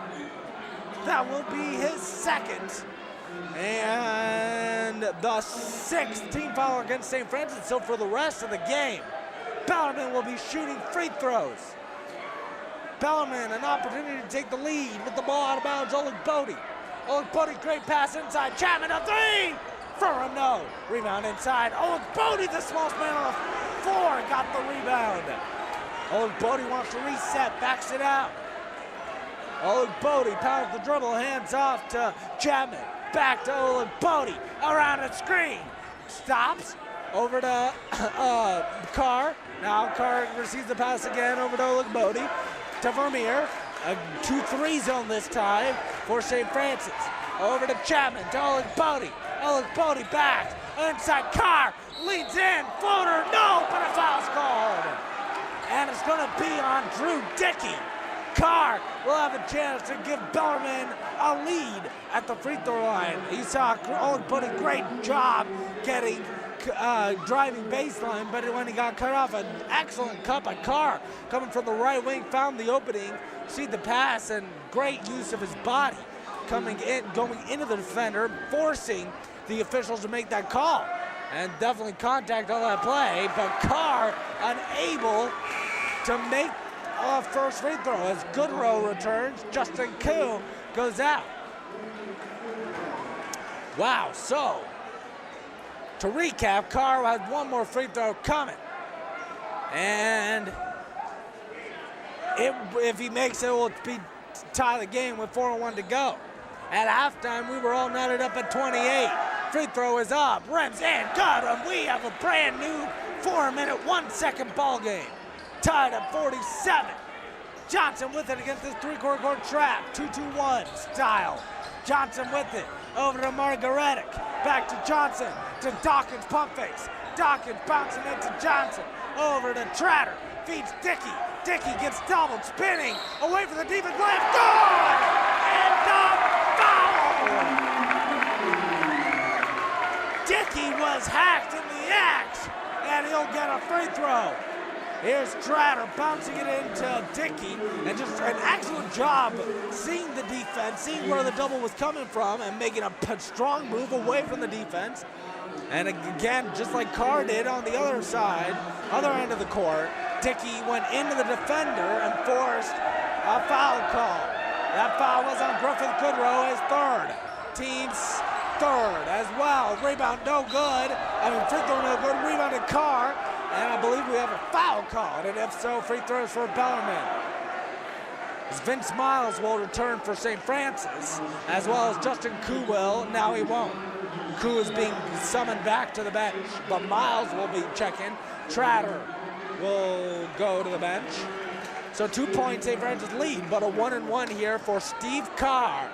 That will be his second. And the sixth team foul against St. Francis. So for the rest of the game, Bellarmine will be shooting free throws. Bellarmine, an opportunity to take the lead with the ball out of bounds. Oligbodi, great pass inside. Chapman, a three. Front rim, no. Rebound inside. Oligbodi, the smallest man on the floor, got the rebound. Oligbodi wants to reset, backs it out. Oligbodi pounds the dribble, hands off to Chapman. Back to Oligbodi, around a screen. Stops, over to Carr. Now Carr receives the pass again over to Oligbodi. To Vermeer, a 2-3 zone this time for St. Francis. Over to Chapman, to Oligbodi. Oligbodi back, inside Carr, leads in, floater, no, but a foul's called. And it's gonna be on Drew Dickey. Carr will have a chance to give Bellarmine a lead at the free throw line. He saw Oligbodi, great job getting driving baseline, but when he got cut off, an excellent cut by Carr coming from the right wing, found the opening, see the pass, and great use of his body coming in, going into the defender, forcing the officials to make that call. And definitely contact on that play, but Carr unable to make a first free throw as Goodrow returns. Justin Koo goes out. Wow, so to recap, Carr had one more free throw coming. And if he makes it, it will be tie the game with 4:01 to go. At halftime, we were all knotted up at 28. Free throw is up, rims in, good, and we have a brand new 4-minute, 1-second ball game. Tied at 47. Johnson with it against this three-quarter court trap, 2-2-1 style. Johnson with it, over to Margaretic, back to Johnson, to Dawkins, pump fakes. Dawkins bouncing into Johnson, over to Trotter, feeds Dickey. Dickey gets doubled, spinning, away from the defense, layup, good! And the foul! Dickey was hacked in the act, and he'll get a free throw. Here's Stratter bouncing it into Dickey, and just an excellent job seeing the defense, seeing where the double was coming from, and making a strong move away from the defense. And again, just like Carr did on the other side, other end of the court, Dickey went into the defender and forced a foul call. That foul was on Griffith Goodrow, his third. Team's third as well. Rebound no good. Free throw no good. Rebound to Carr. And I believe we have a foul called. And if so, free throws for Bellarmine. As Vince Miles will return for St. Francis, as well as Justin Koo will. Now he won't. Koo is being summoned back to the bench, but Miles will be checking. Tratter will go to the bench. So 2 points St. Francis lead, but a 1-and-1 here for Steve Carr.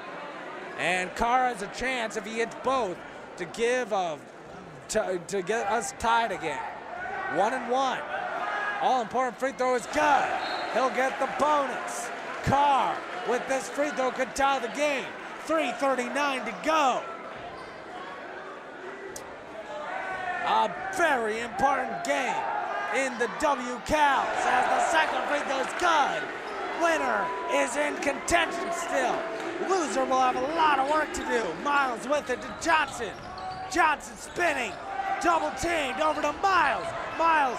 And Carr has a chance, if he hits both, to get us tied again. 1-and-1. All important free throw is good. He'll get the bonus. Carr with this free throw could tie the game. 3:39 to go. A very important game in the WCals as the second free throw is good. Winner is in contention still. Loser will have a lot of work to do. Miles with it to Johnson. Johnson spinning. Double teamed over to Miles. Miles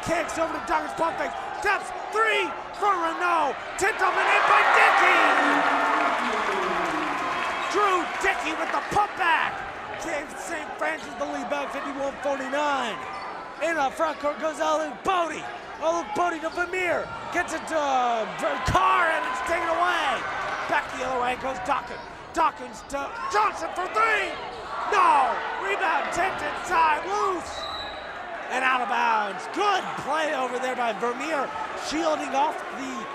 kicks over to Douglas pump fake. Steps three for Renault. Tintelman in by Dickey. Drew Dickey with the putback. Gives St. Francis the lead back 51-49. In the front court goes Olu Bodie. Olu Bodie to Vermeer. Gets it to Carr and it's taken away. Back the other way goes Dawkins. Dawkins to Johnson for three. No! Rebound tipped inside, loose. And out of bounds. Good play over there by Vermeer, shielding off the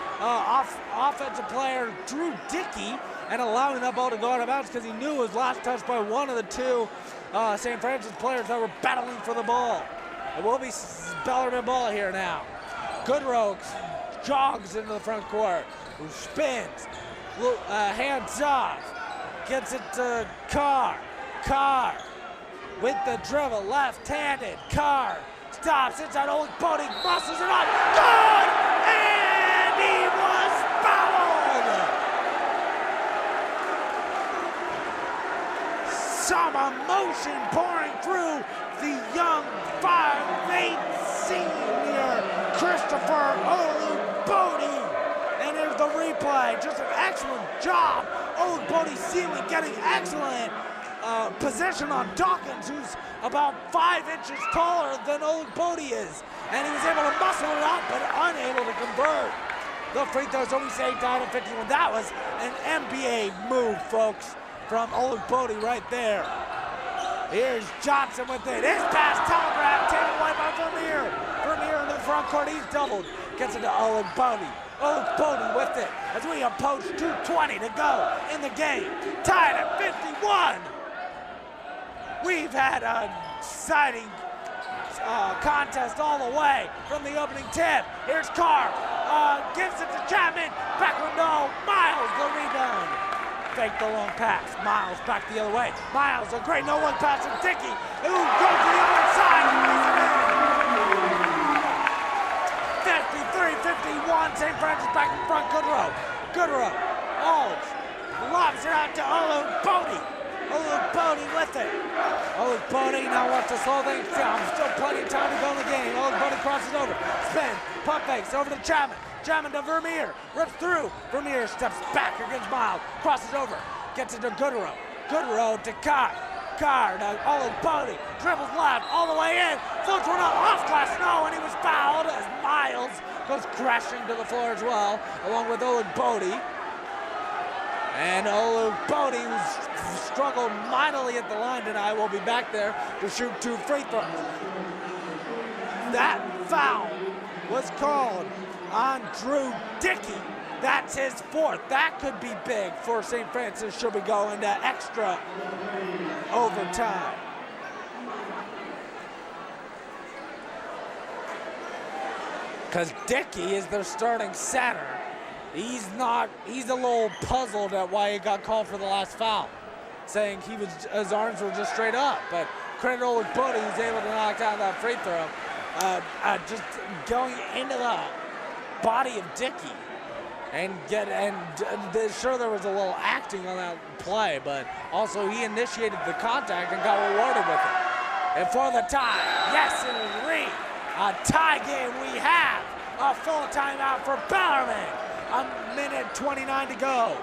offensive player Drew Dickey and allowing that ball to go out of bounds because he knew it was last touched by one of the two St. Francis players that were battling for the ball. It will be Bellarmine ball here now. Goodrow jogs into the front court, spins, hands off, gets it to Carr. Carr with the dribble, left-handed. Carr stops inside Oleg Bodie, muscles it up. Good! And he was fouled! Some emotion pouring through the young 5'8" senior Christopher Oleg Bodie. And there's the replay. Just an excellent job. Oleg Bodie seemingly getting excellent possession on Dawkins, who's about 5 inches taller than Oleg Bodie is. And he was able to muscle it up, but unable to convert. The free throws only saved down at 51. That was an NBA move, folks, from Oleg Bodie right there. Here's Johnson with it. His pass telegraphed, taken away by Vermeer. Vermeer into the front court, he's doubled. Gets it to Oleg Bodie. Oleg Bodie with it as we approach 2:20 to go in the game. Tied at 51. We've had an exciting contest all the way from the opening tip. Here's Carr, gives it to Chapman, back window, Miles the rebound. Fake the long pass, Miles back the other way. Miles, a great no-look pass to Dickey, who goes to the other side and lays it in. 53-51, St. Francis back in front, Goodrow, lobs it out to Olu Bodie. Oleg Bodie with it. Oleg Bodie now wants to slow things down. Still plenty of time to go in the game. Oleg Bodie crosses over. Spin. Pump fakes over to Chapman. Chapman to Vermeer. Rips through. Vermeer steps back against Miles. Crosses over. Gets it to Goodrow. Goodrow to Carr. Carr to Oleg Bodie. Dribbles left all the way in. Floats one up. Off glass. No, and he was fouled as Miles goes crashing to the floor as well, along with Oleg Bodie. And Oleg Bodie, who's struggled mightily at the line tonight, will be back there to shoot 2 free throws. That foul was called on Drew Dickey. That's his 4th. That could be big for St. Francis should we go into extra overtime. Because Dickey is their starting center. He's a little puzzled at why he got called for the last foul, saying his arms were just straight up. But credit Oleg Bodie, who's able to knock down that free throw. just going into the body of Dickey. Sure, there was a little acting on that play, but also he initiated the contact and got rewarded with it. And for the tie, yes, it is a tie game. We have a full timeout for Bellarmine. A minute 29 to go.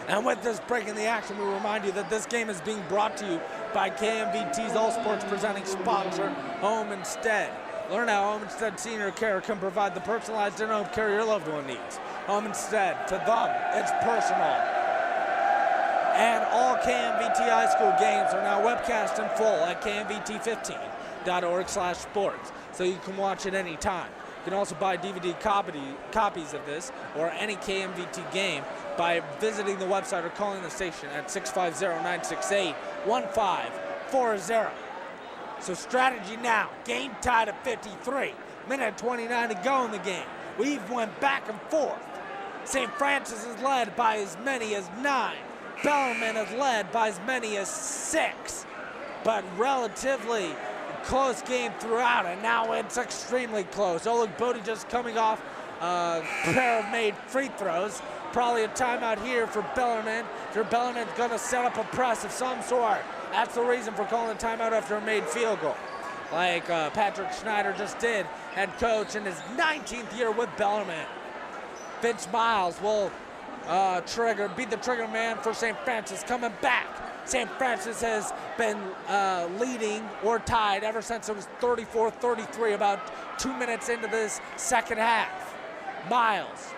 And with this break in the action, we remind you that this game is being brought to you by KMVT's All Sports presenting sponsor, Home Instead. Learn how Home Instead Senior Care can provide the personalized in-home care your loved one needs. Home Instead, to them, it's personal. And all KMVT high school games are now webcast in full at kmvt15.org/sports, so you can watch it anytime. You can also buy DVD copies of this or any KMVT game by visiting the website or calling the station at 650-968-1540. So strategy now, game tied at 53, minute 29 to go in the game. We've went back and forth. St. Francis is led by as many as 9. Bellarmine is led by as many as 6. But relatively close game throughout, and now it's extremely close. Oleg Bodie just coming off a pair of made free throws. Probably a timeout here for Bellarmine. Bellarmine's gonna set up a press of some sort. That's the reason for calling a timeout after a made field goal. Like Patrick Schneider just did, head coach in his 19th year with Bellarmine. Vince Miles will be the trigger man for St. Francis coming back. St. Francis has been leading or tied ever since it was 34-33, about 2 minutes into this second half. Miles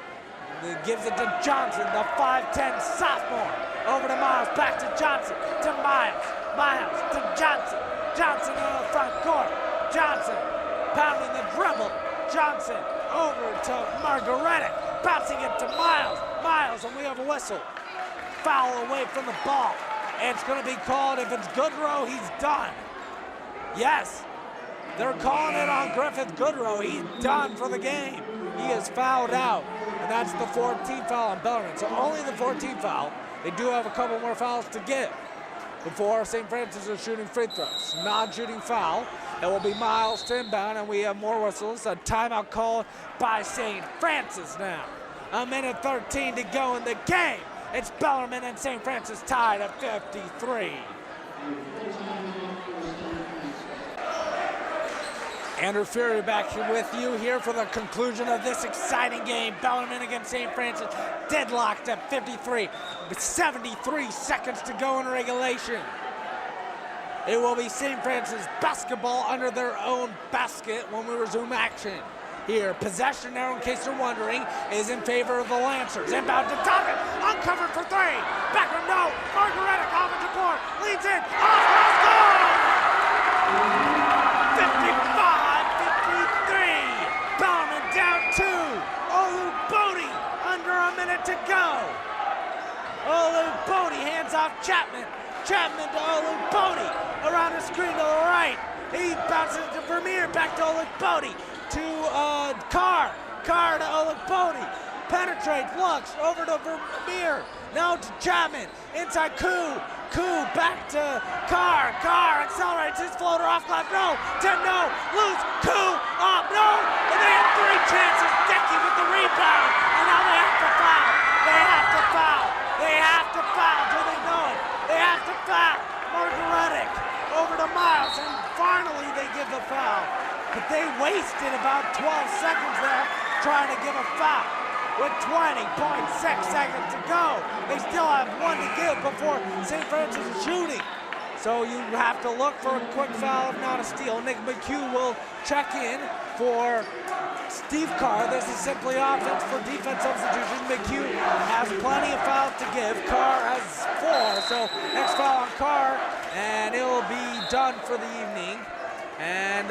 gives it to Johnson, the 5'10 sophomore. Over to Miles, back to Johnson, to Miles. Miles to Johnson. Johnson in the front court. Johnson pounding the dribble. Johnson over to Margaretic, bouncing it to Miles. Miles, and we have a whistle. Foul away from the ball. It's going to be called. If it's Goodrow, he's done. Yes, they're calling it on Griffith Goodrow. He's done for the game. He is fouled out, and that's the 14th foul on Bellarmine. So only the 14th foul. They do have a couple more fouls to give before St. Francis are shooting free throws. Non-shooting foul. It will be Miles to inbound, and we have more whistles. A timeout called by St. Francis now. A minute 13 to go in the game. It's Bellarmine and St. Francis tied at 53. Andrew Fury back here with you here for the conclusion of this exciting game. Bellarmine against St. Francis, deadlocked at 53 with 73 seconds to go in regulation. It will be St. Francis basketball under their own basket when we resume action. Here, possession now, in case you're wondering, is in favor of the Lancers. Inbound to Duncan, uncovered for 3. Back from no, Margaretic offensive board, leads in, off, score! 55-53, Bellarmine down 2. Olu Bodie, under a minute to go. Olu Bodie hands off Chapman. Chapman to Olu Bodie, around the screen to the right. He bounces to Vermeer, back to Olu Bodie. To Carr to Oleg Bodie, penetrates, looks, over to Vermeer, now to Chapman, inside Koo back to Carr accelerates his floater off glass, no, lose, Koo, off, no, and they have 3 chances, Dickey with the rebound, and now they have to foul, do they know it, they have to foul, Margaretic, over to Miles, and finally they give the foul. But they wasted about 12 seconds there trying to give a foul. With 20.6 seconds to go, they still have 1 to give before St. Francis is shooting. So you have to look for a quick foul, if not a steal. Nick McHugh will check in for Steve Carr. This is simply offense for defense substitution. McHugh has plenty of fouls to give. Carr has 4, so next foul on Carr, and it will be done for the evening. And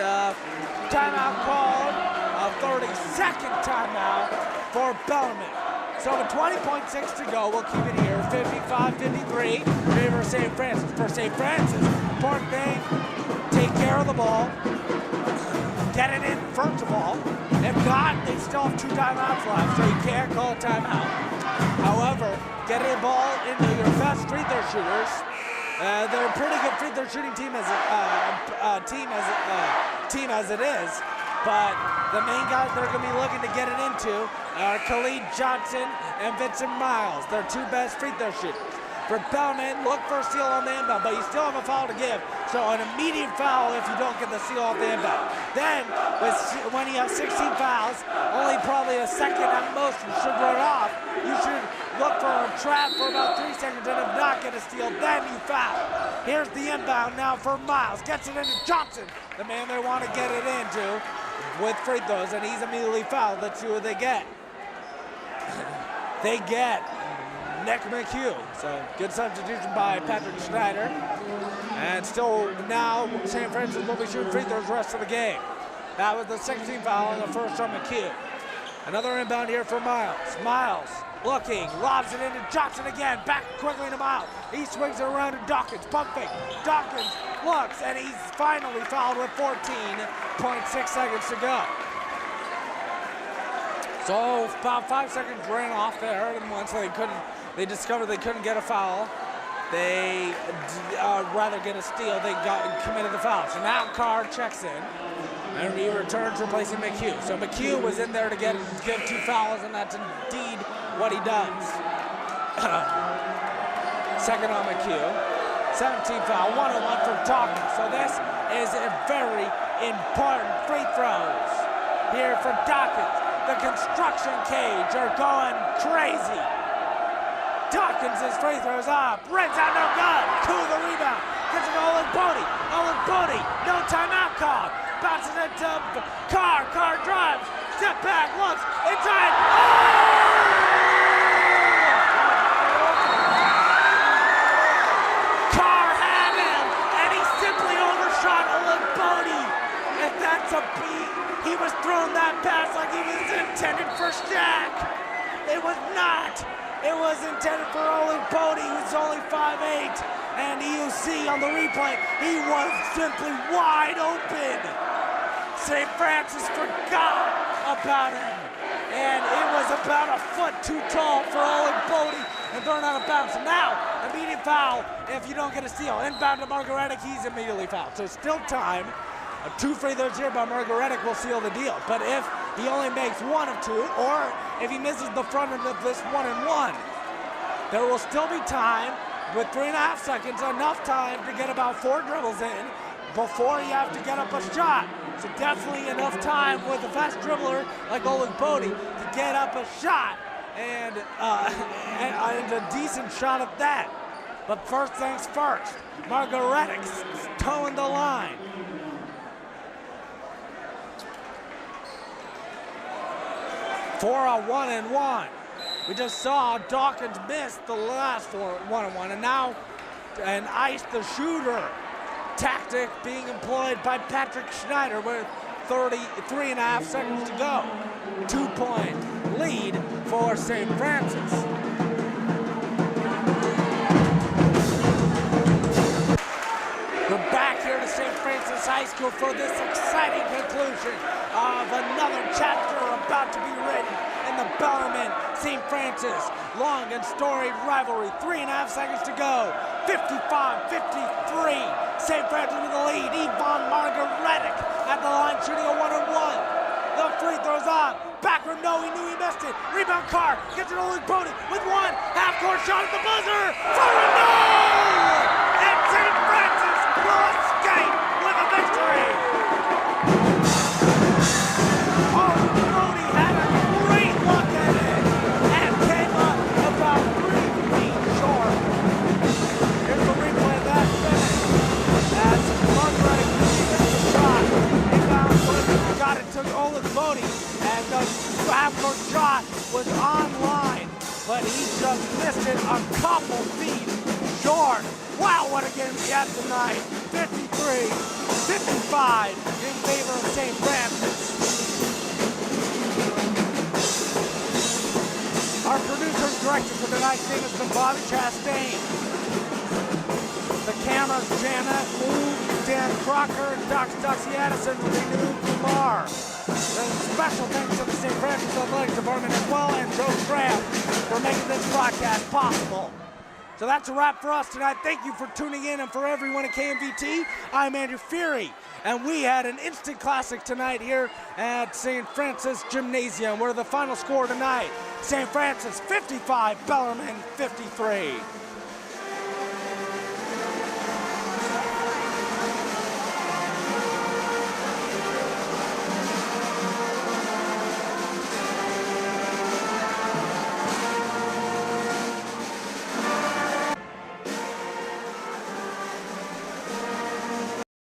timeout called, a 30-second timeout for Bellarmine. So with 20.6 to go, we'll keep it here. 55-53, favor St. Francis. For St. Francis, important thing, take care of the ball, get it in first of all. If not, they still have 2 timeouts left, so you can't call a timeout. However, get the ball into your best free throw shooters, They're a pretty good free throw shooting team as it is, but the main guys they're going to be looking to get it into are Khalid Johnson and Vincent Miles. They're two best free throw shooters. For Bellman, look for a steal on the inbound, but you still have a foul to give. So an immediate foul if you don't get the steal off the inbound. Then, when you have 16 fouls, only probably a second at most should run off. You should look for a trap for about 3 seconds, and if not get a steal, then you foul. Here's the inbound now for Miles. Gets it into Johnson, the man they want to get it into with free throws, and he's immediately fouled. Let's see what they get. They get Nick McHugh. So good substitution by Patrick Schneider. And still now St. Francis will be shooting free throws the rest of the game. That was the 16th foul and the first from McHugh. Another inbound here for Miles. Miles looking, lobs it into Johnson again. Back quickly to Miles. He swings it around to Dawkins, pump fake. Dawkins looks, and he's finally fouled with 14.6 seconds to go. So about 5 seconds ran off there, and once they discovered they couldn't get a foul, they rather get a steal, they committed the foul. So now Carr checks in, and he returns replacing McHugh. So McHugh was in there to give 2 fouls, and that's indeed what he does. Second on McHugh. 17th foul, 1-on-1 for Dawkins. So this is a very important free throws here for Dawkins. The construction cage are going crazy. Dawkins' free throws up. Rims out, no good. Cool the rebound. Gets it to Olin Bodie. No timeout call. Bounces it to Carr. Carr drives. Step back. Looks. Inside. Carr had him. And he simply overshot Olin Bodie. If that's a beat. He was throwing that pass like he was intended for Shaq. It was not. It was intended for Olin Bodie, who's only 5'8", and you see on the replay, he was simply wide open. St. Francis forgot about him, and it was about a foot too tall for Olin Bodie and thrown out of bounds. So now, immediate foul if you don't get a steal. Inbound to Margaretic, he's immediately fouled. So still time. 2 free throws here by Margaretic will seal the deal. But if he only makes 1 of 2, or if he misses the front end of this 1-and-1, there will still be time with 3.5 seconds, enough time to get about 4 dribbles in before you have to get up a shot. So definitely enough time with a fast dribbler like Olin Bodie to get up a shot and a decent shot at that. But first things first, Margaretic's towing the line. For a 1-and-1. We just saw Dawkins miss the last 1-and-1, and now an ice the shooter tactic being employed by Patrick Schneider with 33.5 seconds to go. 2-point lead for St. Francis. We're back here to St. Francis High School for this exciting conclusion of another chapter about to be written in the Bellarmine-St. Francis long and storied rivalry. 3.5 seconds to go. 55-53. St. Francis with the lead. Yvonne Margaretic at the line shooting a 1-on-1. The free throws on. Back room, no, he knew he missed it. Rebound Carr gets it to Olin Bodie with 1 half-court shot at the buzzer for a no! And St. Francis will escape with a victory. Olin Bodie had a great look at it and came up about 3 feet short. Here's the replay of that finish. As Margaretic missed the shot, inbound got it to Olin Bodie, and the half-court shot was online, but he just missed it a couple feet short. Wow, what a game we had tonight. 53-55 in favor of St. Francis. Our producer and director for tonight's game has been Bobby Chastain. The cameras, Janet Lou, Dan Crocker, and Doxy Addison, Renu Kumar. Special thanks to the St. Francis Athletic Department as well, and Joe Trapp for making this broadcast possible. So that's a wrap for us tonight. Thank you for tuning in, and for everyone at KMVT, I'm Andrew Fury. And we had an instant classic tonight here at St. Francis Gymnasium. What are the final score tonight? St. Francis 55, Bellarmine 53.